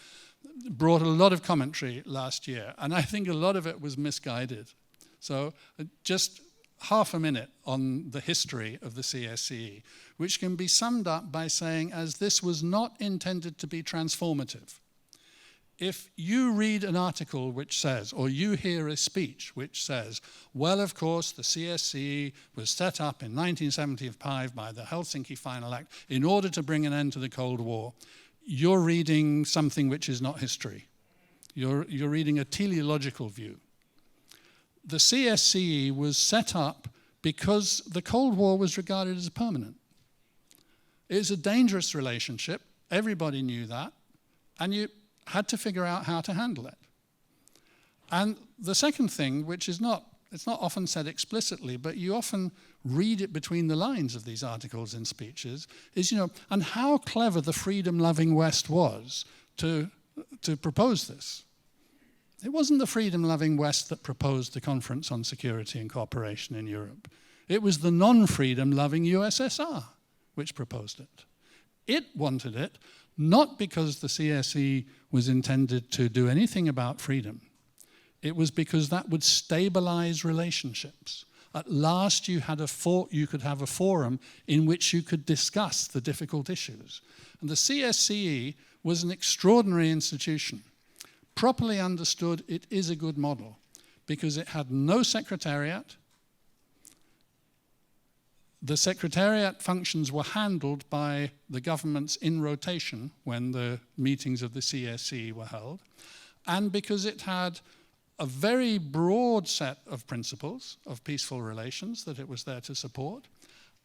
brought a lot of commentary last year, and I think a lot of it was misguided. So just half a minute on the history of the CSCE, which can be summed up by saying, as this was not intended to be transformative. If you read an article which says, or you hear a speech which says, well, of course, the CSCE was set up in 1975 by the Helsinki Final Act in order to bring an end to the Cold War, you're reading something which is not history. You're reading a teleological view. The CSCE was set up because the Cold War was regarded as permanent. It's a dangerous relationship. Everybody knew that. And you had to figure out how to handle it. And the second thing, which is it's not often said explicitly, but you often read it between the lines of these articles and speeches, is, and how clever the freedom-loving West was to propose this. It wasn't the freedom-loving West that proposed the Conference on Security and Cooperation in Europe. It was the non-freedom-loving USSR which proposed it. It wanted it not because the CSE was intended to do anything about freedom. It was because that would stabilize relationships. At last, you could have a forum in which you could discuss the difficult issues. And the CSCE was an extraordinary institution. Properly understood, it is a good model because it had no secretariat. The secretariat functions were handled by the governments in rotation when the meetings of the CSCE were held, and because it had a very broad set of principles of peaceful relations that it was there to support,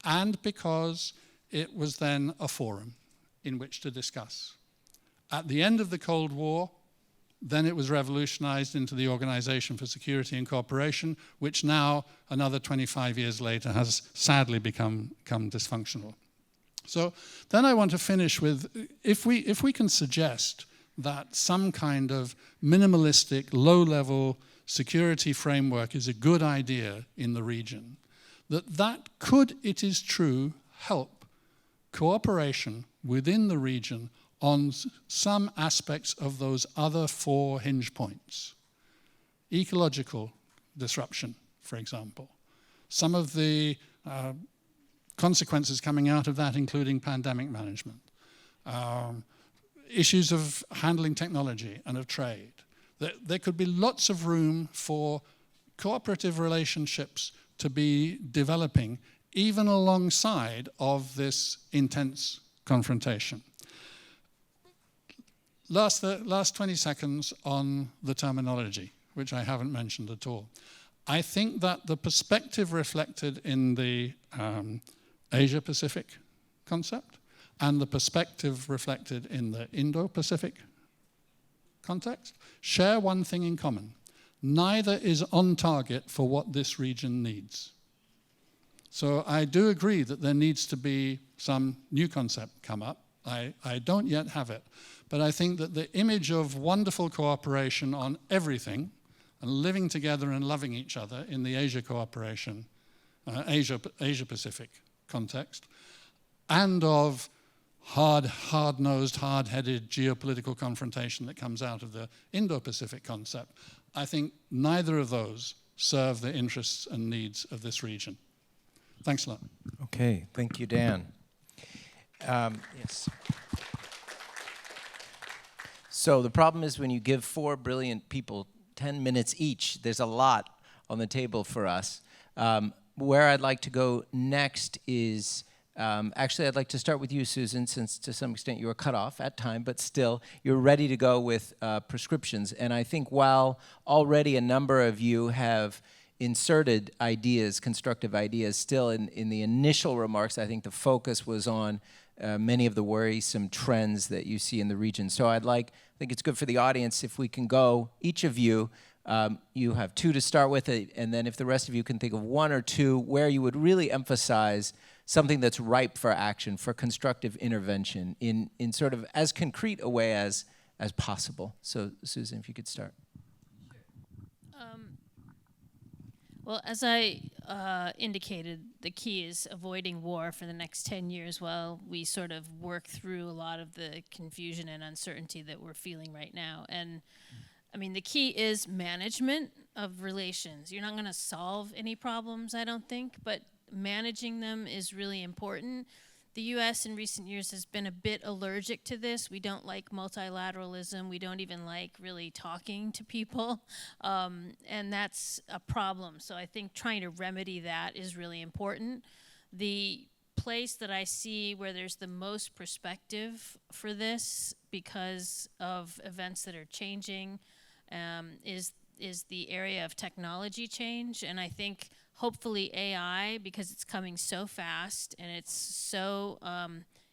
and because it was then a forum in which to discuss. At the end of the Cold War, then it was revolutionized into the Organization for Security and Cooperation, which now, another 25 years later, has sadly become dysfunctional. So then I want to finish with, if we can suggest that some kind of minimalistic, low-level security framework is a good idea in the region, that could, it is true, help cooperation within the region on some aspects of those other 4 hinge points. Ecological disruption, for example. Some of the consequences coming out of that, including pandemic management. Issues of handling technology and of trade. There could be lots of room for cooperative relationships to be developing even alongside of this intense confrontation. Last 20 seconds on the terminology, which I haven't mentioned at all. I think that the perspective reflected in the Asia-Pacific concept and the perspective reflected in the Indo-Pacific context share one thing in common. Neither is on target for what this region needs. So I do agree that there needs to be some new concept come up. I don't yet have it. But I think that the image of wonderful cooperation on everything and living together and loving each other in the Asia-Pacific context, and of hard-nosed, hard-headed geopolitical confrontation that comes out of the Indo-Pacific concept, I think neither of those serve the interests and needs of this region. Thanks a lot. Okay, thank you, Dan. Yes. So the problem is when you give 4 brilliant people 10 minutes each, there's a lot on the table for us. Where I'd like to go next is, actually I'd like to start with you, Susan, since to some extent you were cut off at time, but still you're ready to go with prescriptions. And I think while already a number of you have inserted ideas, constructive ideas, still in the initial remarks, I think the focus was on many of the worrisome trends that you see in the region. So I think it's good for the audience if we can go, each of you, you have 2 to start with, and then if the rest of you can think of 1 or 2 where you would really emphasize something that's ripe for action, for constructive intervention in sort of as concrete a way as possible. So Susan, if you could start. Well, as I indicated, the key is avoiding war for the next 10 years while we sort of work through a lot of the confusion and uncertainty that we're feeling right now. And I mean, the key is management of relations. You're not going to solve any problems, I don't think, but managing them is really important. The U.S. in recent years has been a bit allergic to this. We don't like multilateralism. We don't even like really talking to people, and that's a problem. So I think trying to remedy that is really important. The place that I see where there's the most perspective for this because of events that are changing is the area of technology change, and I think hopefully AI, because it's coming so fast and it's so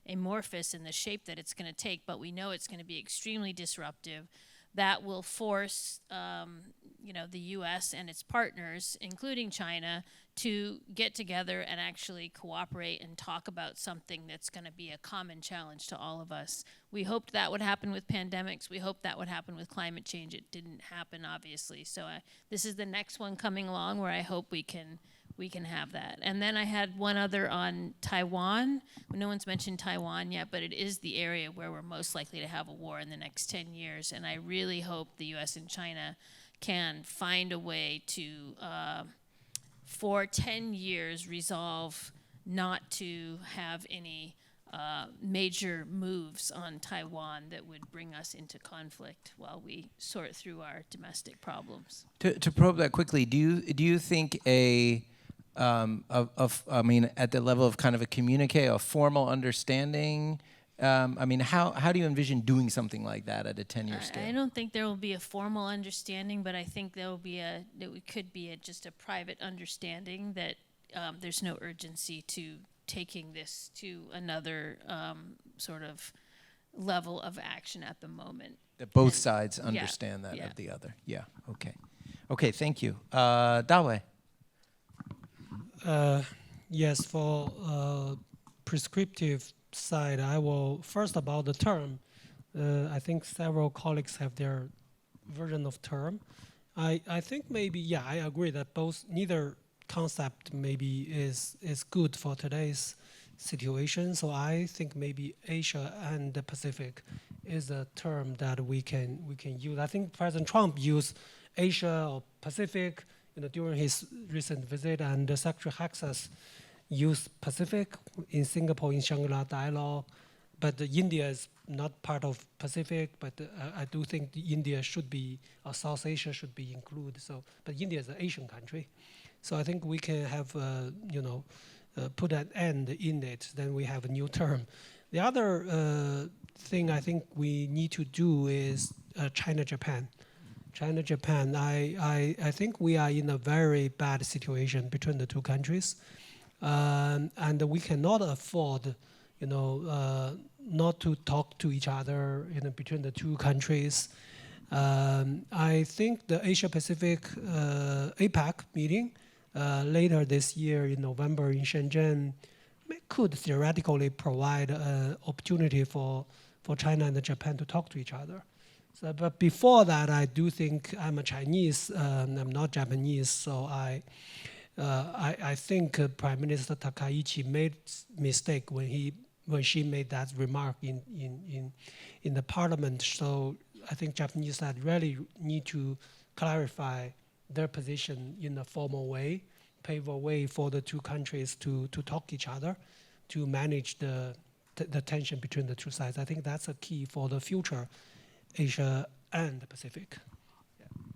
amorphous in the shape that it's going to take, but we know it's going to be extremely disruptive, that will force the U.S. and its partners, including China, to get together and actually cooperate and talk about something that's going to be a common challenge to all of us. We hoped that would happen with pandemics. We hoped that would happen with climate change. It didn't happen, obviously. So this is the next one coming along where I hope we can we can have that. And then I had one other on Taiwan. No one's mentioned Taiwan yet, but it is the area where we're most likely to have a war in the next 10 years. And I really hope the US and China can find a way to, for 10 years, resolve not to have any major moves on Taiwan that would bring us into conflict while we sort through our domestic problems. To probe that quickly, do you think I mean, at the level of kind of a communique, a formal understanding, I mean, how do you envision doing something like that at a 10-year scale? I don't think there will be a formal understanding, but I think there will be could be just a private understanding that there's no urgency to taking this to another sort of level of action at the moment. That both sides understand that of the other. Yeah, okay. Okay, thank you. Dawei. Yes, for prescriptive side, I will first about the term. I think several colleagues have their version of term. I think maybe, I agree that neither concept maybe is good for today's situation. So I think maybe Asia and the Pacific is a term that we can use. I think President Trump used Asia or Pacific, during his recent visit, and Secretary Haxas used Pacific in Singapore in Shangri-La dialogue. But India is not part of Pacific, but I do think India should be, or South Asia should be included. So, but India is an Asian country. So I think we can have, put an end in it, then we have a new term. The other thing I think we need to do is China-Japan. China-Japan, I think we are in a very bad situation between the two countries. And we cannot afford, not to talk to each other between the two countries. I think the Asia-Pacific APEC meeting later this year in November in Shenzhen could theoretically provide an opportunity for China and Japan to talk to each other. So, but before that, I do think I'm a Chinese, I'm not Japanese, so I think Prime Minister Takaichi made mistake when she made that remark in the parliament. So I think Japanese side really need to clarify their position in a formal way, pave a way for the two countries to talk to each other, to manage the tension between the two sides. I think that's a key for the future Asia and the Pacific.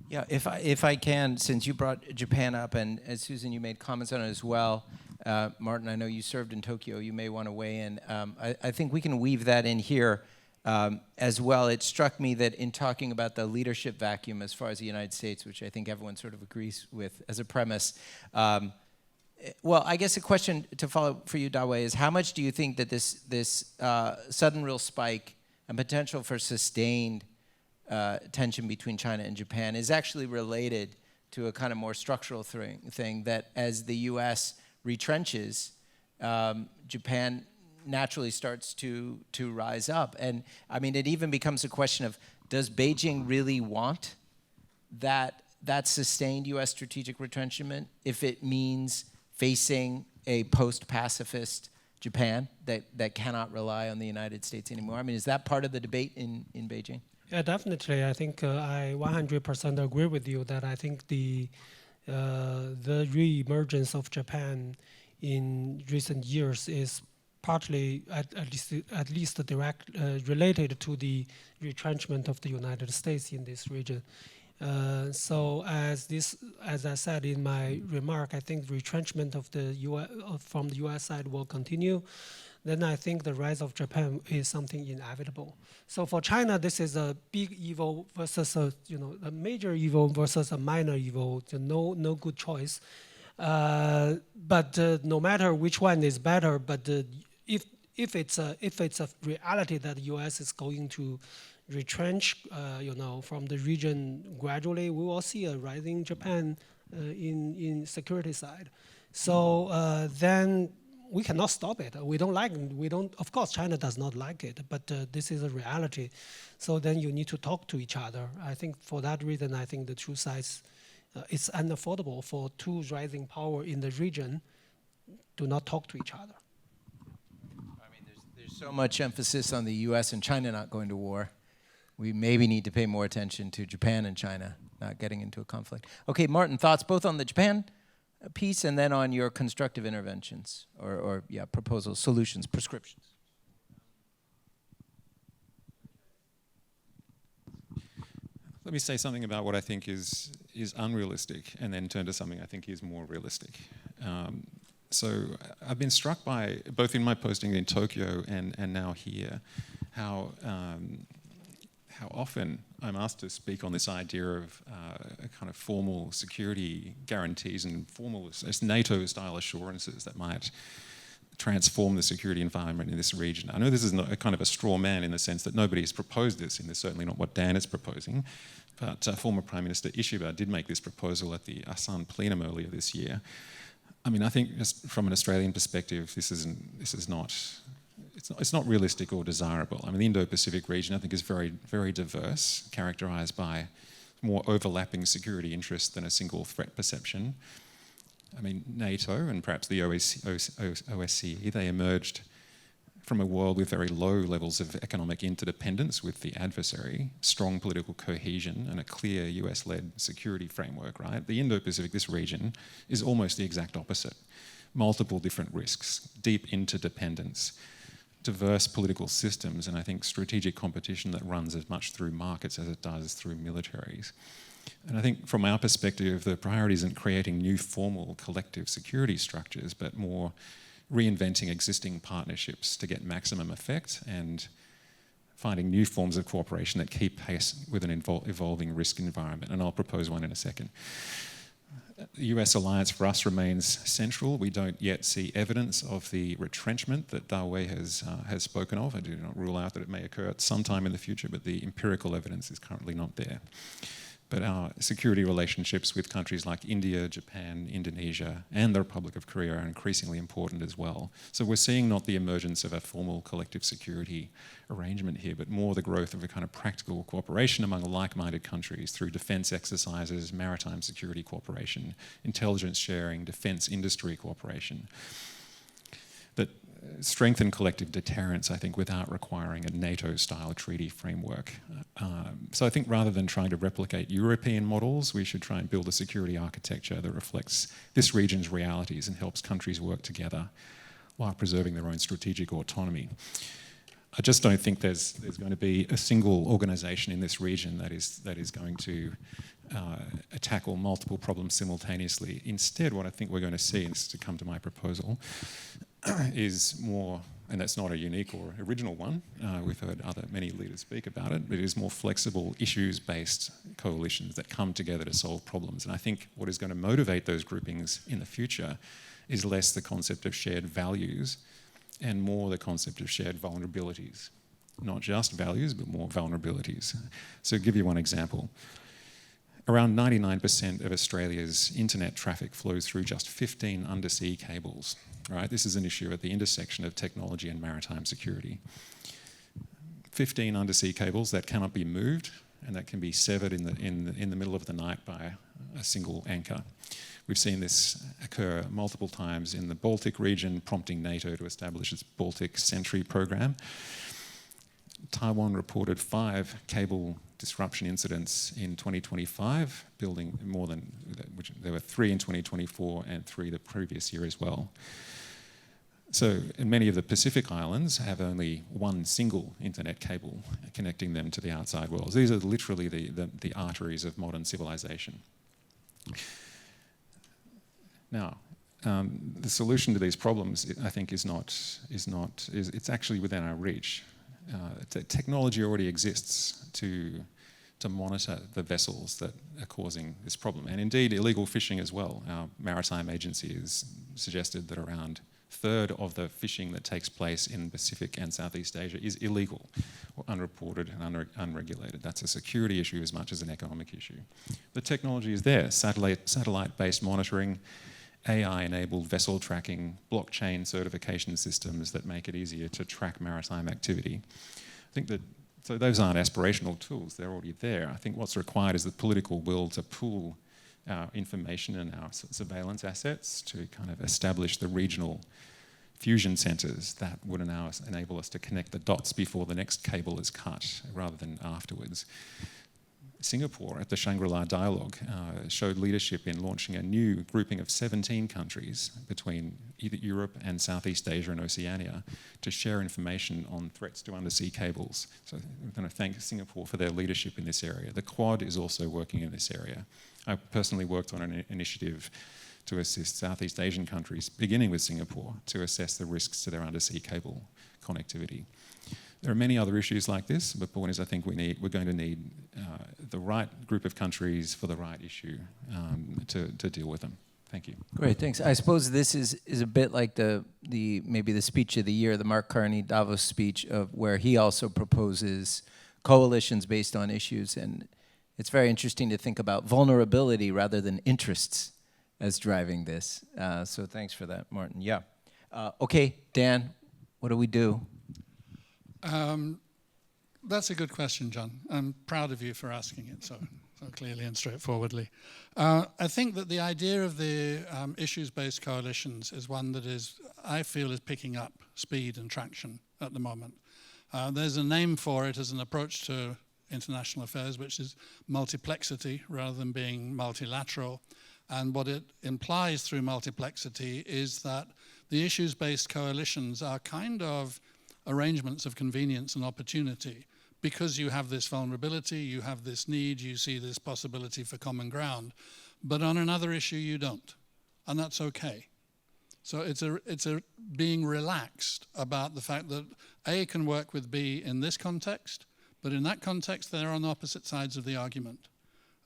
Yeah, if I can, since you brought Japan up, and as Susan, you made comments on it as well. Martin, I know you served in Tokyo. You may want to weigh in. I think we can weave that in here as well. It struck me that in talking about the leadership vacuum as far as the United States, which I think everyone sort of agrees with as a premise, well, I guess a question to follow for you, Dawei, is how much do you think that this sudden real spike and potential for sustained tension between China and Japan is actually related to a kind of more structural thing that as the U.S. retrenches, Japan naturally starts to rise up. And I mean, it even becomes a question of, does Beijing really want that sustained U.S. strategic retrenchment if it means facing a post-pacifist Japan that cannot rely on the United States anymore? I mean, is that part of the debate in Beijing? Yeah, definitely. I think I 100% agree with you that I think the re-emergence of Japan in recent years is partly, at least direct related to the retrenchment of the United States in this region. So as I said in my remark, I think retrenchment of the from the U.S. side will continue. Then I think the rise of Japan is something inevitable. So for China, this is a big evil versus a major evil versus a minor evil. No good choice. But no matter which one is better, but if it's a reality that the U.S. is going to retrench, from the region gradually, we will see a rising Japan in security side. So then we cannot stop it. We don't like it. Of course, China does not like it, but this is a reality. So then you need to talk to each other. I think for that reason, I think the two sides it's unaffordable for two rising power in the region to not talk to each other. I mean, there's so much emphasis on the U.S. and China not going to war. We maybe need to pay more attention to Japan and China not getting into a conflict. Okay, Martin, thoughts both on the Japan piece and then on your constructive interventions or proposals, solutions, prescriptions. Let me say something about what I think is unrealistic and then turn to something I think is more realistic. So I've been struck by, both in my posting in Tokyo and now here, how often I'm asked to speak on this idea of a kind of formal security guarantees and formal NATO-style assurances that might transform the security environment in this region. I know this is not a kind of a straw man in the sense that nobody has proposed this, and it's certainly not what Dan is proposing, but former Prime Minister Ishiba did make this proposal at the Asan plenum earlier this year. I mean, I think just from an Australian perspective, it's not realistic or desirable. I mean, the Indo-Pacific region, I think, is very, very diverse, characterised by more overlapping security interests than a single threat perception. I mean, NATO and perhaps the OSCE, they emerged from a world with very low levels of economic interdependence with the adversary, strong political cohesion, and a clear US-led security framework, right? The Indo-Pacific, this region, is almost the exact opposite. Multiple different risks, deep interdependence, diverse political systems, and I think strategic competition that runs as much through markets as it does through militaries. And I think from our perspective, the priority isn't creating new formal collective security structures, but more reinventing existing partnerships to get maximum effect and finding new forms of cooperation that keep pace with an evolving risk environment. And I'll propose one in a second. The US alliance for us remains central. We don't yet see evidence of the retrenchment that Dawei has spoken of. I do not rule out that it may occur at some time in the future, but the empirical evidence is currently not there. But our security relationships with countries like India, Japan, Indonesia, and the Republic of Korea are increasingly important as well. So we're seeing not the emergence of a formal collective security arrangement here, but more the growth of a kind of practical cooperation among like-minded countries through defense exercises, maritime security cooperation, intelligence sharing, defense industry cooperation. That strengthen collective deterrence, I think, without requiring a NATO-style treaty framework. So I think rather than trying to replicate European models, we should try and build a security architecture that reflects this region's realities and helps countries work together while preserving their own strategic autonomy. I just don't think there's going to be a single organisation in this region that is going to tackle multiple problems simultaneously. Instead, what I think we're going to see, and this is to come to my proposal, is more, and that's not a unique or original one, we've heard many leaders speak about it, but it is more flexible issues-based coalitions that come together to solve problems. And I think what is going to motivate those groupings in the future is less the concept of shared values and more the concept of shared vulnerabilities. Not just values, but more vulnerabilities. So to give you one example, around 99% of Australia's internet traffic flows through just 15 undersea cables. Right? This is an issue at the intersection of technology and maritime security. 15 undersea cables that cannot be moved and that can be severed in the middle of the night by a single anchor. We've seen this occur multiple times in the Baltic region, prompting NATO to establish its Baltic Sentry program. Taiwan reported 5 cable disruption incidents in 2025, building more than, which there were 3 in 2024 and 3 the previous year as well. So, and many of the Pacific islands have only one single internet cable connecting them to the outside world. These are literally the arteries of modern civilization. Now, the solution to these problems, I think, is it's actually within our reach. Technology already exists to monitor the vessels that are causing this problem, and indeed illegal fishing as well. Our maritime agency has suggested that around a third of the fishing that takes place in Pacific and Southeast Asia is illegal or unreported and unregulated. That's a security issue as much as an economic issue. The technology is there: satellite-based monitoring, AI-enabled vessel tracking, blockchain certification systems that make it easier to track maritime activity. I think that, so those aren't aspirational tools, they're already there. I think what's required is the political will to pool our information and our surveillance assets to kind of establish the regional fusion centers that would now enable us to connect the dots before the next cable is cut rather than afterwards. Singapore at the Shangri-La Dialogue showed leadership in launching a new grouping of 17 countries between either Europe and Southeast Asia and Oceania to share information on threats to undersea cables. So I'm going to thank Singapore for their leadership in this area. The Quad is also working in this area. I personally worked on an initiative to assist Southeast Asian countries, beginning with Singapore, to assess the risks to their undersea cable connectivity. There are many other issues like this, but the point is I think we're going to need the right group of countries for the right issue to deal with them. Thank you. Great, thanks. I suppose this is a bit like maybe the speech of the year, the Mark Carney Davos speech, of where he also proposes coalitions based on issues, and it's very interesting to think about vulnerability rather than interests as driving this. So thanks for that, Martin. Yeah. Okay, Dan, what do we do? That's a good question, John. I'm proud of you for asking it so clearly and straightforwardly. I think that the idea of the issues-based coalitions is one that I feel is picking up speed and traction at the moment. There's a name for it as an approach to international affairs, which is multiplexity rather than being multilateral. And what it implies through multiplexity is that the issues-based coalitions are kind of arrangements of convenience and opportunity, because you have this vulnerability, you have this need, you see this possibility for common ground, but on another issue you don't, and that's okay. So it's a being relaxed about the fact that A can work with B in this context, but in that context they're on opposite sides of the argument.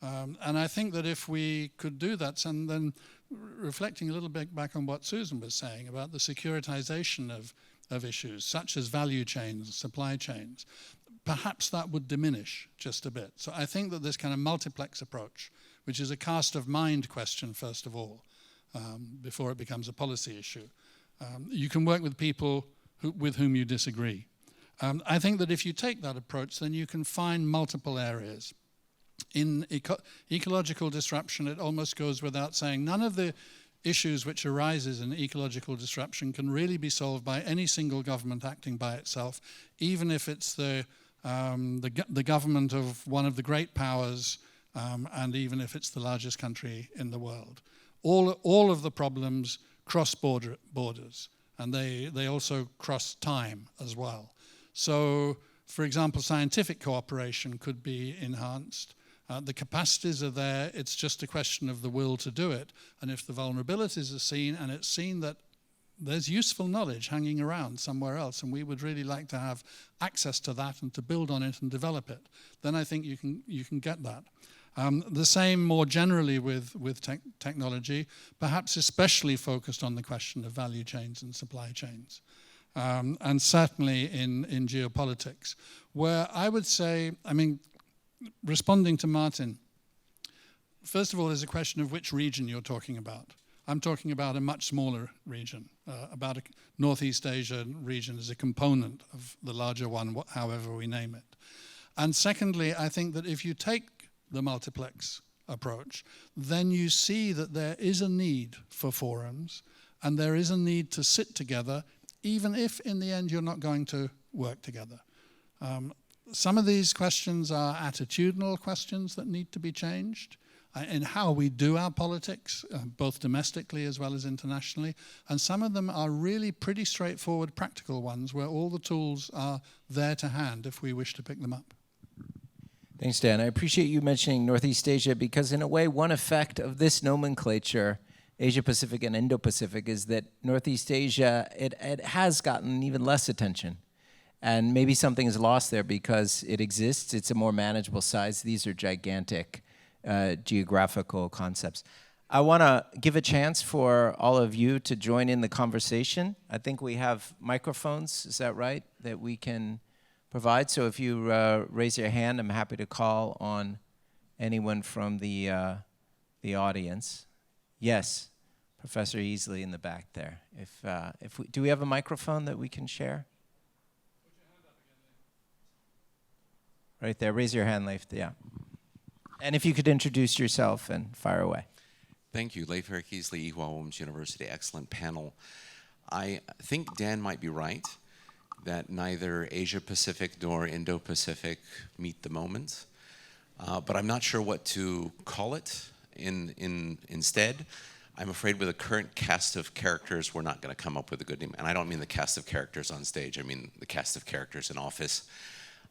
And I think that if we could do that, and then reflecting a little bit back on what Susan was saying about the securitization of issues, such as value chains, supply chains, perhaps that would diminish just a bit. So I think that this kind of multiplex approach, which is a cast of mind question, first of all, before it becomes a policy issue, you can work with people with whom you disagree. I think that if you take that approach, then you can find multiple areas. In ecological disruption, it almost goes without saying, none of the issues which arises in ecological disruption can really be solved by any single government acting by itself, even if it's the government of one of the great powers, and even if it's the largest country in the world. All of the problems cross borders, and they also cross time as well. So, for example, scientific cooperation could be enhanced. The capacities are there, it's just a question of the will to do it. And if the vulnerabilities are seen, and it's seen that there's useful knowledge hanging around somewhere else, and we would really like to have access to that and to build on it and develop it, then I think you can get that. The same more generally with technology, perhaps especially focused on the question of value chains and supply chains. And certainly in geopolitics, where I would say, responding to Martin, first of all, there's a question of which region you're talking about. I'm talking about a much smaller region, about a Northeast Asia region as a component of the larger one, however we name it. And secondly, I think that if you take the multiplex approach, then you see that there is a need for forums, and there is a need to sit together, even if in the end you're not going to work together. Some of these questions are attitudinal questions that need to be changed in how we do our politics, both domestically as well as internationally. And some of them are really pretty straightforward, practical ones where all the tools are there to hand if we wish to pick them up. Thanks, Dan. I appreciate you mentioning Northeast Asia because in a way, one effect of this nomenclature, Asia-Pacific and Indo-Pacific, is that Northeast Asia, it has gotten even less attention. And maybe something is lost there because it exists. It's a more manageable size. These are gigantic geographical concepts. I want to give a chance for all of you to join in the conversation. I think we have microphones, is that right, that we can provide? So if you raise your hand, I'm happy to call on anyone from the audience. Yes, Professor Easley in the back there. Do we have a microphone that we can share? Right there, raise your hand, Leif, yeah. And if you could introduce yourself and fire away. Thank you. Leif Erik Easley, Ewha Williams University. Excellent panel. I think Dan might be right that neither Asia-Pacific nor Indo-Pacific meet the moment. But I'm not sure what to call it instead. I'm afraid with the current cast of characters, we're not going to come up with a good name. And I don't mean the cast of characters on stage. I mean the cast of characters in office.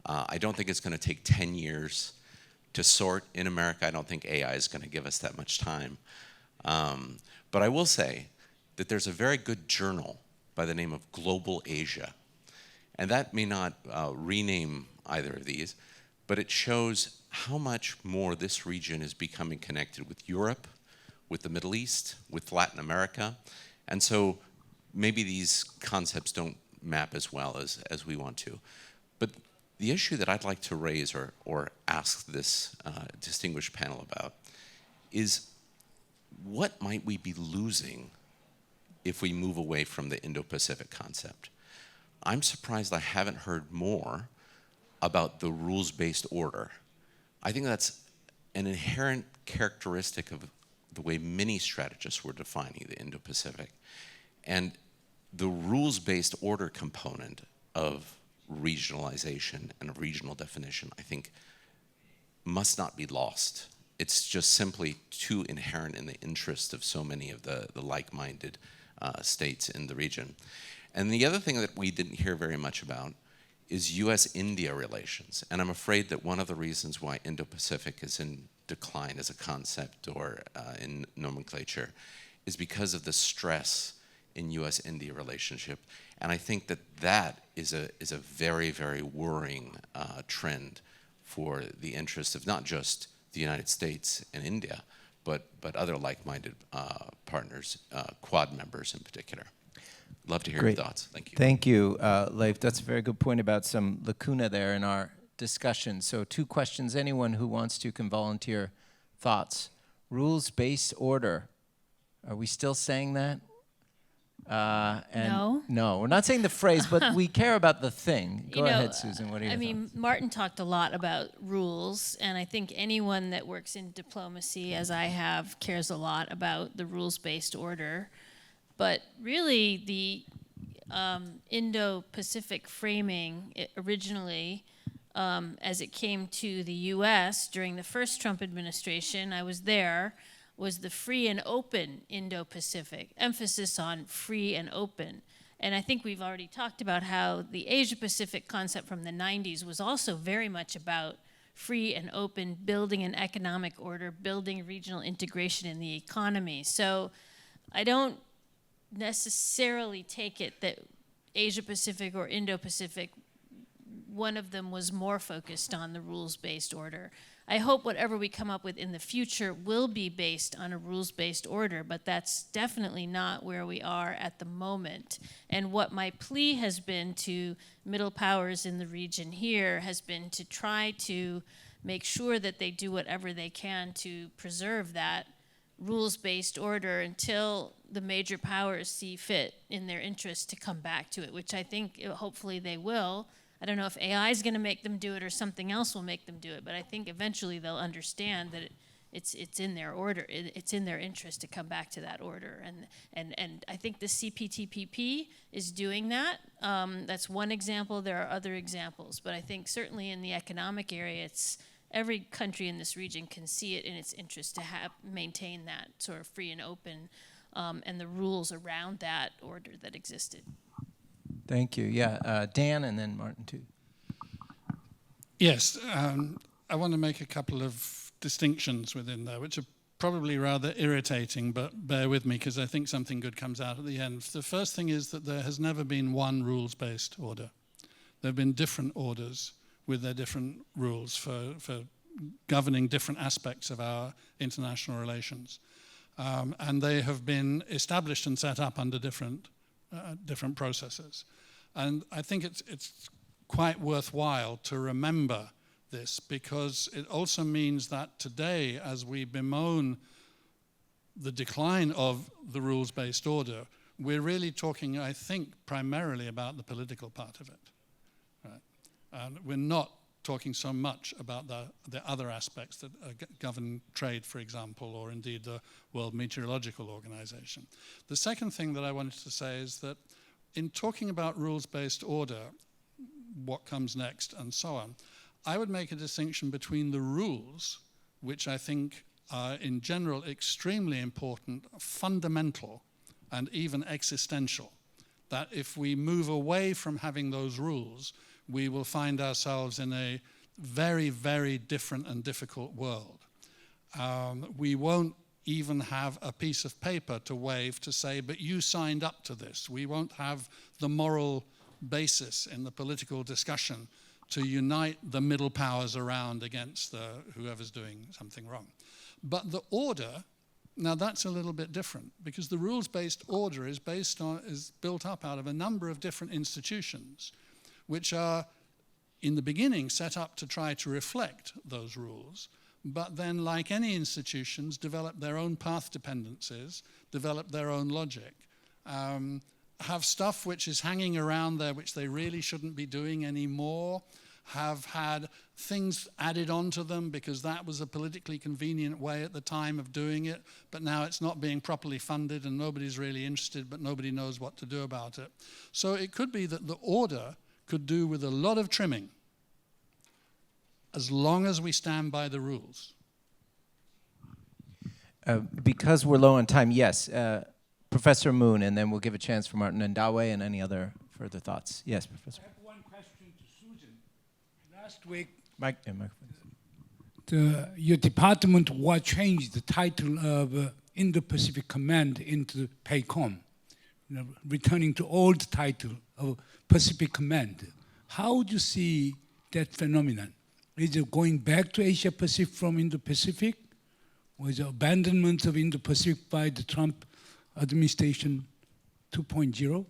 I don't think it's going to take 10 years to sort in America. I don't think AI is going to give us that much time. But I will say that there's a very good journal by the name of Global Asia. And that may not rename either of these, but it shows how much more this region is becoming connected with Europe, with the Middle East, with Latin America. And so maybe these concepts don't map as well as we want to. But the issue that I'd like to raise or ask this distinguished panel about is what might we be losing if we move away from the Indo-Pacific concept? I'm surprised I haven't heard more about the rules-based order. I think that's an inherent characteristic of the way many strategists were defining the Indo-Pacific. And the rules-based order component of regionalization and of regional definition, I think, must not be lost. It's just simply too inherent in the interest of so many of the like-minded states in the region. And the other thing that we didn't hear very much about is US-India relations. And I'm afraid that one of the reasons why Indo-Pacific is in decline as a concept or in nomenclature is because of the stress in US-India relationship. And I think that is a very, very worrying trend for the interest of not just the United States and India, but other like-minded partners, Quad members in particular. Love to hear your thoughts. Thank you. Thank you, Leif. That's a very good point about some lacuna there in our discussion. So 2 questions. Anyone who wants to can volunteer thoughts. Rules-based order. Are we still saying that? No. No, we're not saying the phrase, but we care about the thing. Go ahead, Susan. What are your I mean, thoughts? Martin talked a lot about rules, and I think anyone that works in diplomacy, as I have, cares a lot about the rules-based order. But really, the Indo-Pacific framing originally, as it came to the U.S. during the first Trump administration, I was there, was the free and open Indo-Pacific, emphasis on free and open. And I think we've already talked about how the Asia-Pacific concept from the 90s was also very much about free and open, building an economic order, building regional integration in the economy. So I don't necessarily take it that Asia-Pacific or Indo-Pacific, one of them was more focused on the rules-based order. I hope whatever we come up with in the future will be based on a rules-based order, but that's definitely not where we are at the moment. And what my plea has been to middle powers in the region here has been to try to make sure that they do whatever they can to preserve that rules-based order until the major powers see fit in their interest to come back to it, which I think hopefully they will. I don't know if AI is going to make them do it or something else will make them do it, but I think eventually they'll understand that it's in their order. It's in their interest to come back to that order, and I think the CPTPP is doing that. That's one example. There are other examples, but I think certainly in the economic area, it's every country in this region can see it in its interest to maintain that sort of free and open, and the rules around that order that existed. Thank you. Yeah, Dan and then Martin too. Yes, I want to make a couple of distinctions within there, which are probably rather irritating, but bear with me because I think something good comes out at the end. The first thing is that there has never been one rules-based order. There have been different orders with their different rules for governing different aspects of our international relations. And they have been established and set up under different processes. And I think it's quite worthwhile to remember this because it also means that today, as we bemoan the decline of the rules-based order, we're really talking, I think, primarily about the political part of it. Right? And we're not talking so much about the other aspects that govern trade, for example, or indeed the World Meteorological Organization. The second thing that I wanted to say is that in talking about rules-based order, what comes next and so on, I would make a distinction between the rules, which I think are in general extremely important, fundamental, and even existential. That if we move away from having those rules, we will find ourselves in a very, very different and difficult world. We won't even have a piece of paper to wave to say, but you signed up to this. We won't have the moral basis in the political discussion to unite the middle powers around against whoever's doing something wrong. But the order, now that's a little bit different, because the rules-based order is built up out of a number of different institutions, which are, in the beginning, set up to try to reflect those rules, but then, like any institutions, develop their own path dependencies, develop their own logic, have stuff which is hanging around there which they really shouldn't be doing anymore, have had things added onto them because that was a politically convenient way at the time of doing it, but now it's not being properly funded and nobody's really interested, but nobody knows what to do about it. So it could be that the order could do with a lot of trimming, as long as we stand by the rules. Because we're low on time, yes. Professor Moon, and then we'll give a chance for Martin and Dawei and any other further thoughts. Yes, Professor. I have one question to Susan. Last week, your department was changed the title of Indo-Pacific Command into PACOM, returning to old title of Pacific Command. How would you see that phenomenon? Is it going back to Asia-Pacific from Indo-Pacific? Or is it abandonment of Indo-Pacific by the Trump administration 2.0? I'll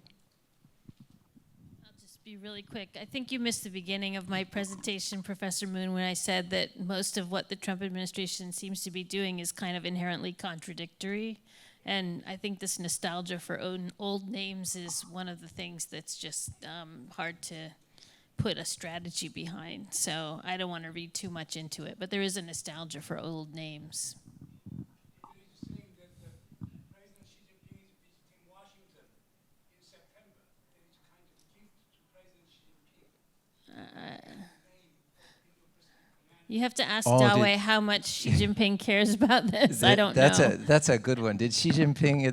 just be really quick. I think you missed the beginning of my presentation, Professor Moon, when I said that most of what the Trump administration seems to be doing is kind of inherently contradictory. And I think this nostalgia for old names is one of the things that's just hard to put a strategy behind. So I don't want to read too much into it, but there is a nostalgia for old names. You have to ask Dawei how much Xi Jinping cares about this. I don't know. That's a good one. Did Xi Jinping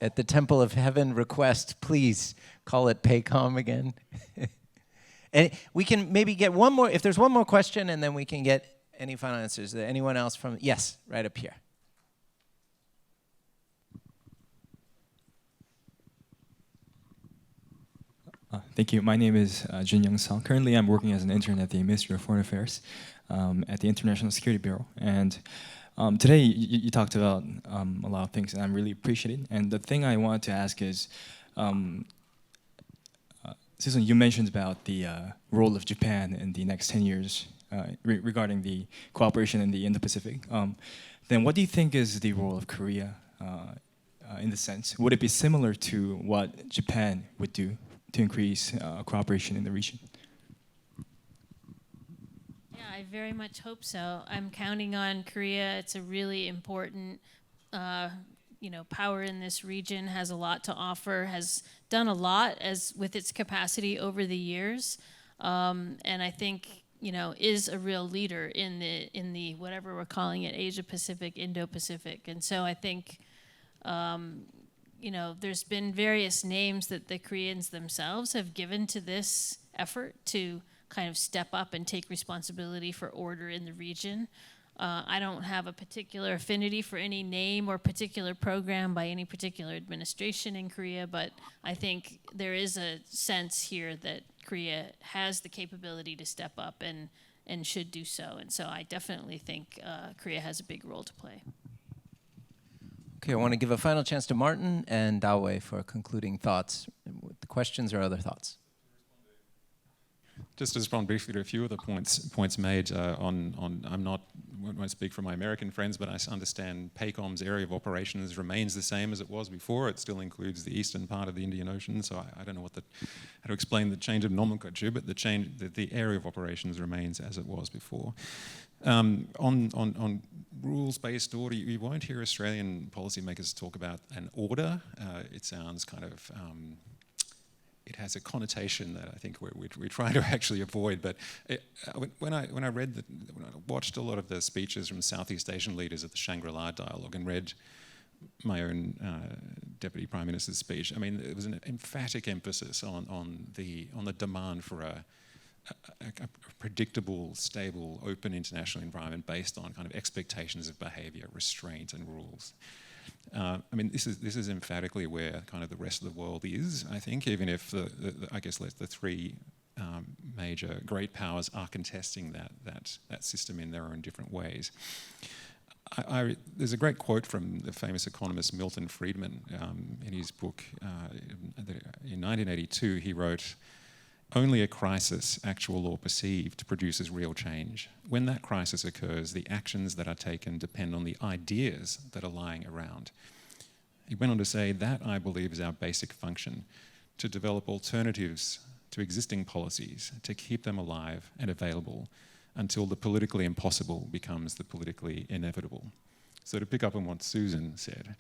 at the Temple of Heaven request, please call it PACOM again? And we can maybe get one more, if there's one more question, and then we can get any final answers. Is there anyone else from, yes, right up here. Thank you. My name is Jin Young Song. Currently, I'm working as an intern at the Ministry of Foreign Affairs at the International Security Bureau. And today, you talked about a lot of things, and I'm really appreciating. And the thing I wanted to ask is, Susan, you mentioned about the role of Japan in the next 10 years regarding the cooperation in the Indo-Pacific. Then what do you think is the role of Korea in this sense? Would it be similar to what Japan would do to increase cooperation in the region? Yeah, I very much hope so. I'm counting on Korea. It's a really important power in this region, has a lot to offer, has done a lot with its capacity over the years, and I think is a real leader in the whatever we're calling it, Asia-Pacific, Indo-Pacific, and so I think there's been various names that the Koreans themselves have given to this effort to kind of step up and take responsibility for order in the region. I don't have a particular affinity for any name or particular program by any particular administration in Korea, but I think there is a sense here that Korea has the capability to step up and should do so. And so I definitely think Korea has a big role to play. Okay, I want to give a final chance to Martin and Dawei for concluding thoughts, the questions or other thoughts. Just to respond briefly to a few of the points made won't speak for my American friends, but I understand PACOM's area of operations remains the same as it was before. It still includes the eastern part of the Indian Ocean, so I don't know how to explain the change of nomenclature, but the area of operations remains as it was before. On rules-based order, you won't hear Australian policymakers talk about an order. It sounds kind of it has a connotation that I think we try to actually avoid. But when I watched a lot of the speeches from Southeast Asian leaders at the Shangri-La Dialogue and read my own Deputy Prime Minister's speech, I mean, there was an emphatic emphasis on the demand for a predictable, stable, open international environment based on kind of expectations of behaviour, restraint, and rules. I mean, this is emphatically where kind of the rest of the world is, I think, even if the three major great powers are contesting that system in their own different ways. There's a great quote from the famous economist Milton Friedman in his book. In 1982, he wrote, "Only a crisis, actual or perceived, produces real change. When that crisis occurs, the actions that are taken depend on the ideas that are lying around." He went on to say, "That, I believe, is our basic function, to develop alternatives to existing policies, to keep them alive and available until the politically impossible becomes the politically inevitable." So to pick up on what Susan said,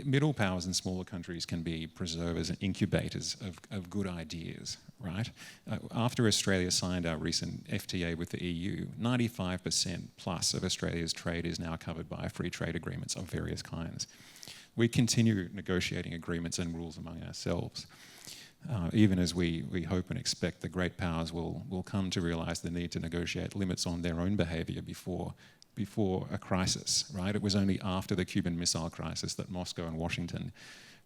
middle powers in smaller countries can be preservers and incubators of good ideas, right? After Australia signed our recent FTA with the EU, 95% plus of Australia's trade is now covered by free trade agreements of various kinds. We continue negotiating agreements and rules among ourselves, even as we hope and expect the great powers will come to realise the need to negotiate limits on their own behaviour before a crisis, right? It was only after the Cuban Missile Crisis that Moscow and Washington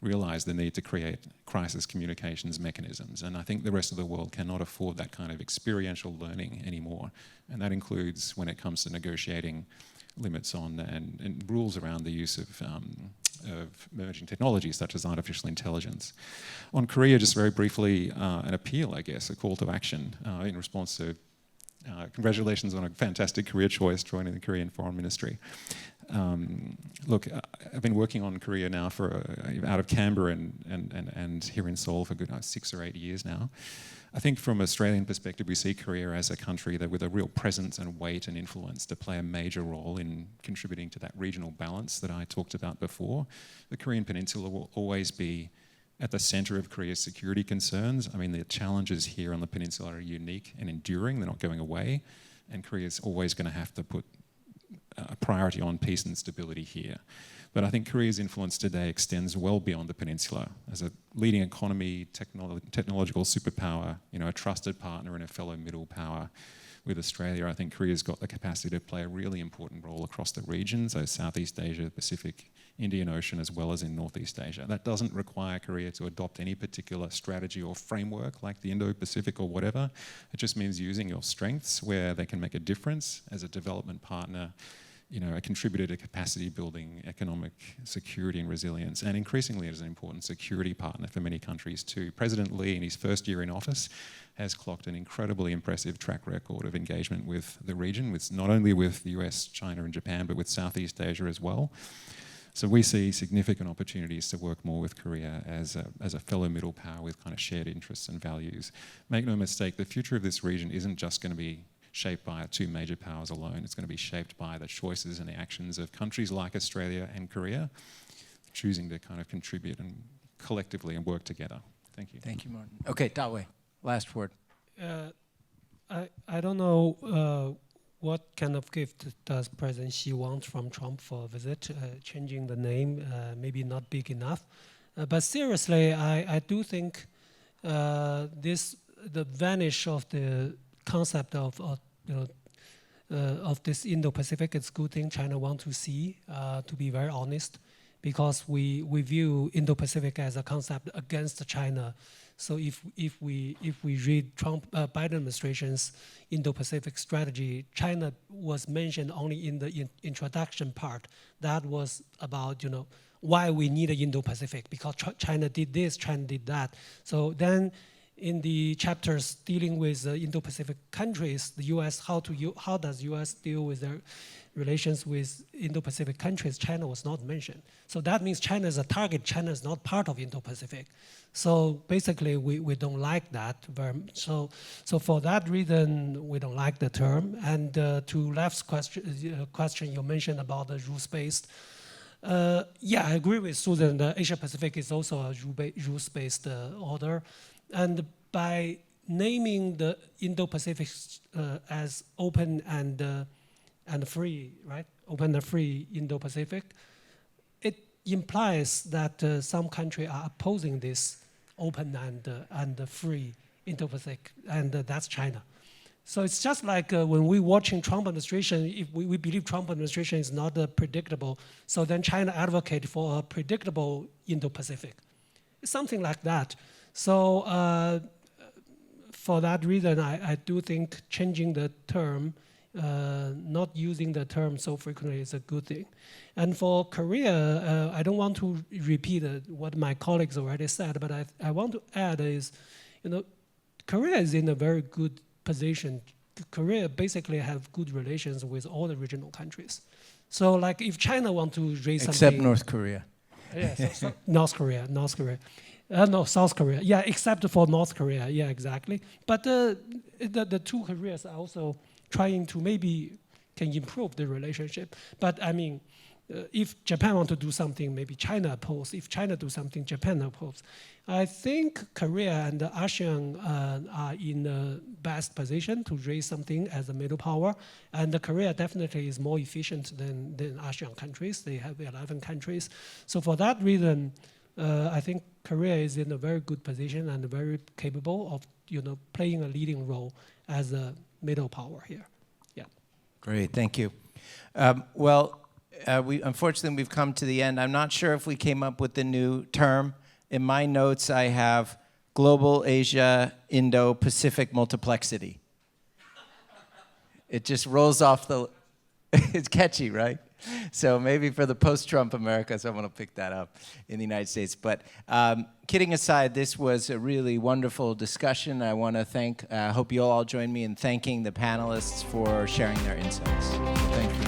realized the need to create crisis communications mechanisms. And I think the rest of the world cannot afford that kind of experiential learning anymore. And that includes when it comes to negotiating limits on and rules around the use of emerging technologies such as artificial intelligence. On Korea, just very briefly, an appeal, I guess, a call to action in response to congratulations on a fantastic career choice, joining the Korean Foreign Ministry. Look, I've been working on Korea now out of Canberra and here in Seoul for good 6 or 8 years now. I think from an Australian perspective, we see Korea as a country that with a real presence and weight and influence to play a major role in contributing to that regional balance that I talked about before. The Korean Peninsula will always be at the centre of Korea's security concerns. I mean, the challenges here on the peninsula are unique and enduring. They're not going away. And Korea's always going to have to put a priority on peace and stability here. But I think Korea's influence today extends well beyond the peninsula. As a leading economy, technological superpower, a trusted partner and a fellow middle power with Australia, I think Korea's got the capacity to play a really important role across the region, so Southeast Asia, Pacific, Indian Ocean, as well as in Northeast Asia. That doesn't require Korea to adopt any particular strategy or framework like the Indo-Pacific or whatever. It just means using your strengths where they can make a difference as a development partner, a contributor to capacity building, economic security and resilience, and increasingly as an important security partner for many countries too. President Lee, in his first year in office, has clocked an incredibly impressive track record of engagement with the region, with not only with the US, China and Japan, but with Southeast Asia as well. So we see significant opportunities to work more with Korea as a fellow middle power with kind of shared interests and values. Make no mistake, the future of this region isn't just going to be shaped by two major powers alone. It's going to be shaped by the choices and the actions of countries like Australia and Korea, choosing to kind of contribute and collectively and work together. Thank you. Thank you, Martin. Okay, Dawei, last word. I don't know what kind of gift does President Xi want from Trump for a visit. Changing the name, maybe not big enough. But seriously, I do think the vanish of the concept of this Indo-Pacific is a good thing China wants to see, to be very honest, because we view Indo-Pacific as a concept against China. So if we read Biden administration's Indo-Pacific strategy, China was mentioned only in the introduction part. That was about why we need an Indo-Pacific, because China did this, China did that. So then in the chapters dealing with Indo-Pacific countries, the US, how does US deal with their relations with Indo-Pacific countries, China was not mentioned. So that means China is a target, China is not part of Indo-Pacific. So basically we don't like that. So for that reason, we don't like the term. And to Lef's question you mentioned about the rules-based, yeah, I agree with Susan. The Asia-Pacific is also a rules-based order. And by naming the Indo-Pacific as open and free, right? Open and free Indo-Pacific, it implies that some countries are opposing this open and free Indo-Pacific, and that's China. So it's just like when we're watching Trump administration, if we believe Trump administration is not predictable, so then China advocate for a predictable Indo-Pacific. It's something like that. So for that reason, I do think changing the term, not using the term so frequently is a good thing. And for Korea, I don't want to repeat what my colleagues already said, but I want to add is, Korea is in a very good position. Korea basically have good relations with all the regional countries. So like if China want to raise Except something... North Korea. Yeah, so North Korea. No, South Korea. Yeah, except for North Korea. Yeah, exactly. But the two Koreas are also trying to maybe can improve the relationship. But I mean, if Japan want to do something, maybe China oppose. If China do something, Japan oppose. I think Korea and ASEAN are in the best position to raise something as a middle power. And Korea definitely is more efficient than ASEAN countries. They have 11 countries. So for that reason, I think Korea is in a very good position and very capable of playing a leading role as a middle power here. Yeah. Great, thank you. Unfortunately, we've come to the end. I'm not sure if we came up with the new term. In my notes, I have Global Asia Indo-Pacific Multiplexity. It just rolls off the... It's catchy, right? So maybe for the post-Trump America, someone will pick that up in the United States. But kidding aside, this was a really wonderful discussion. I want to hope you all join me in thanking the panelists for sharing their insights. Thank you.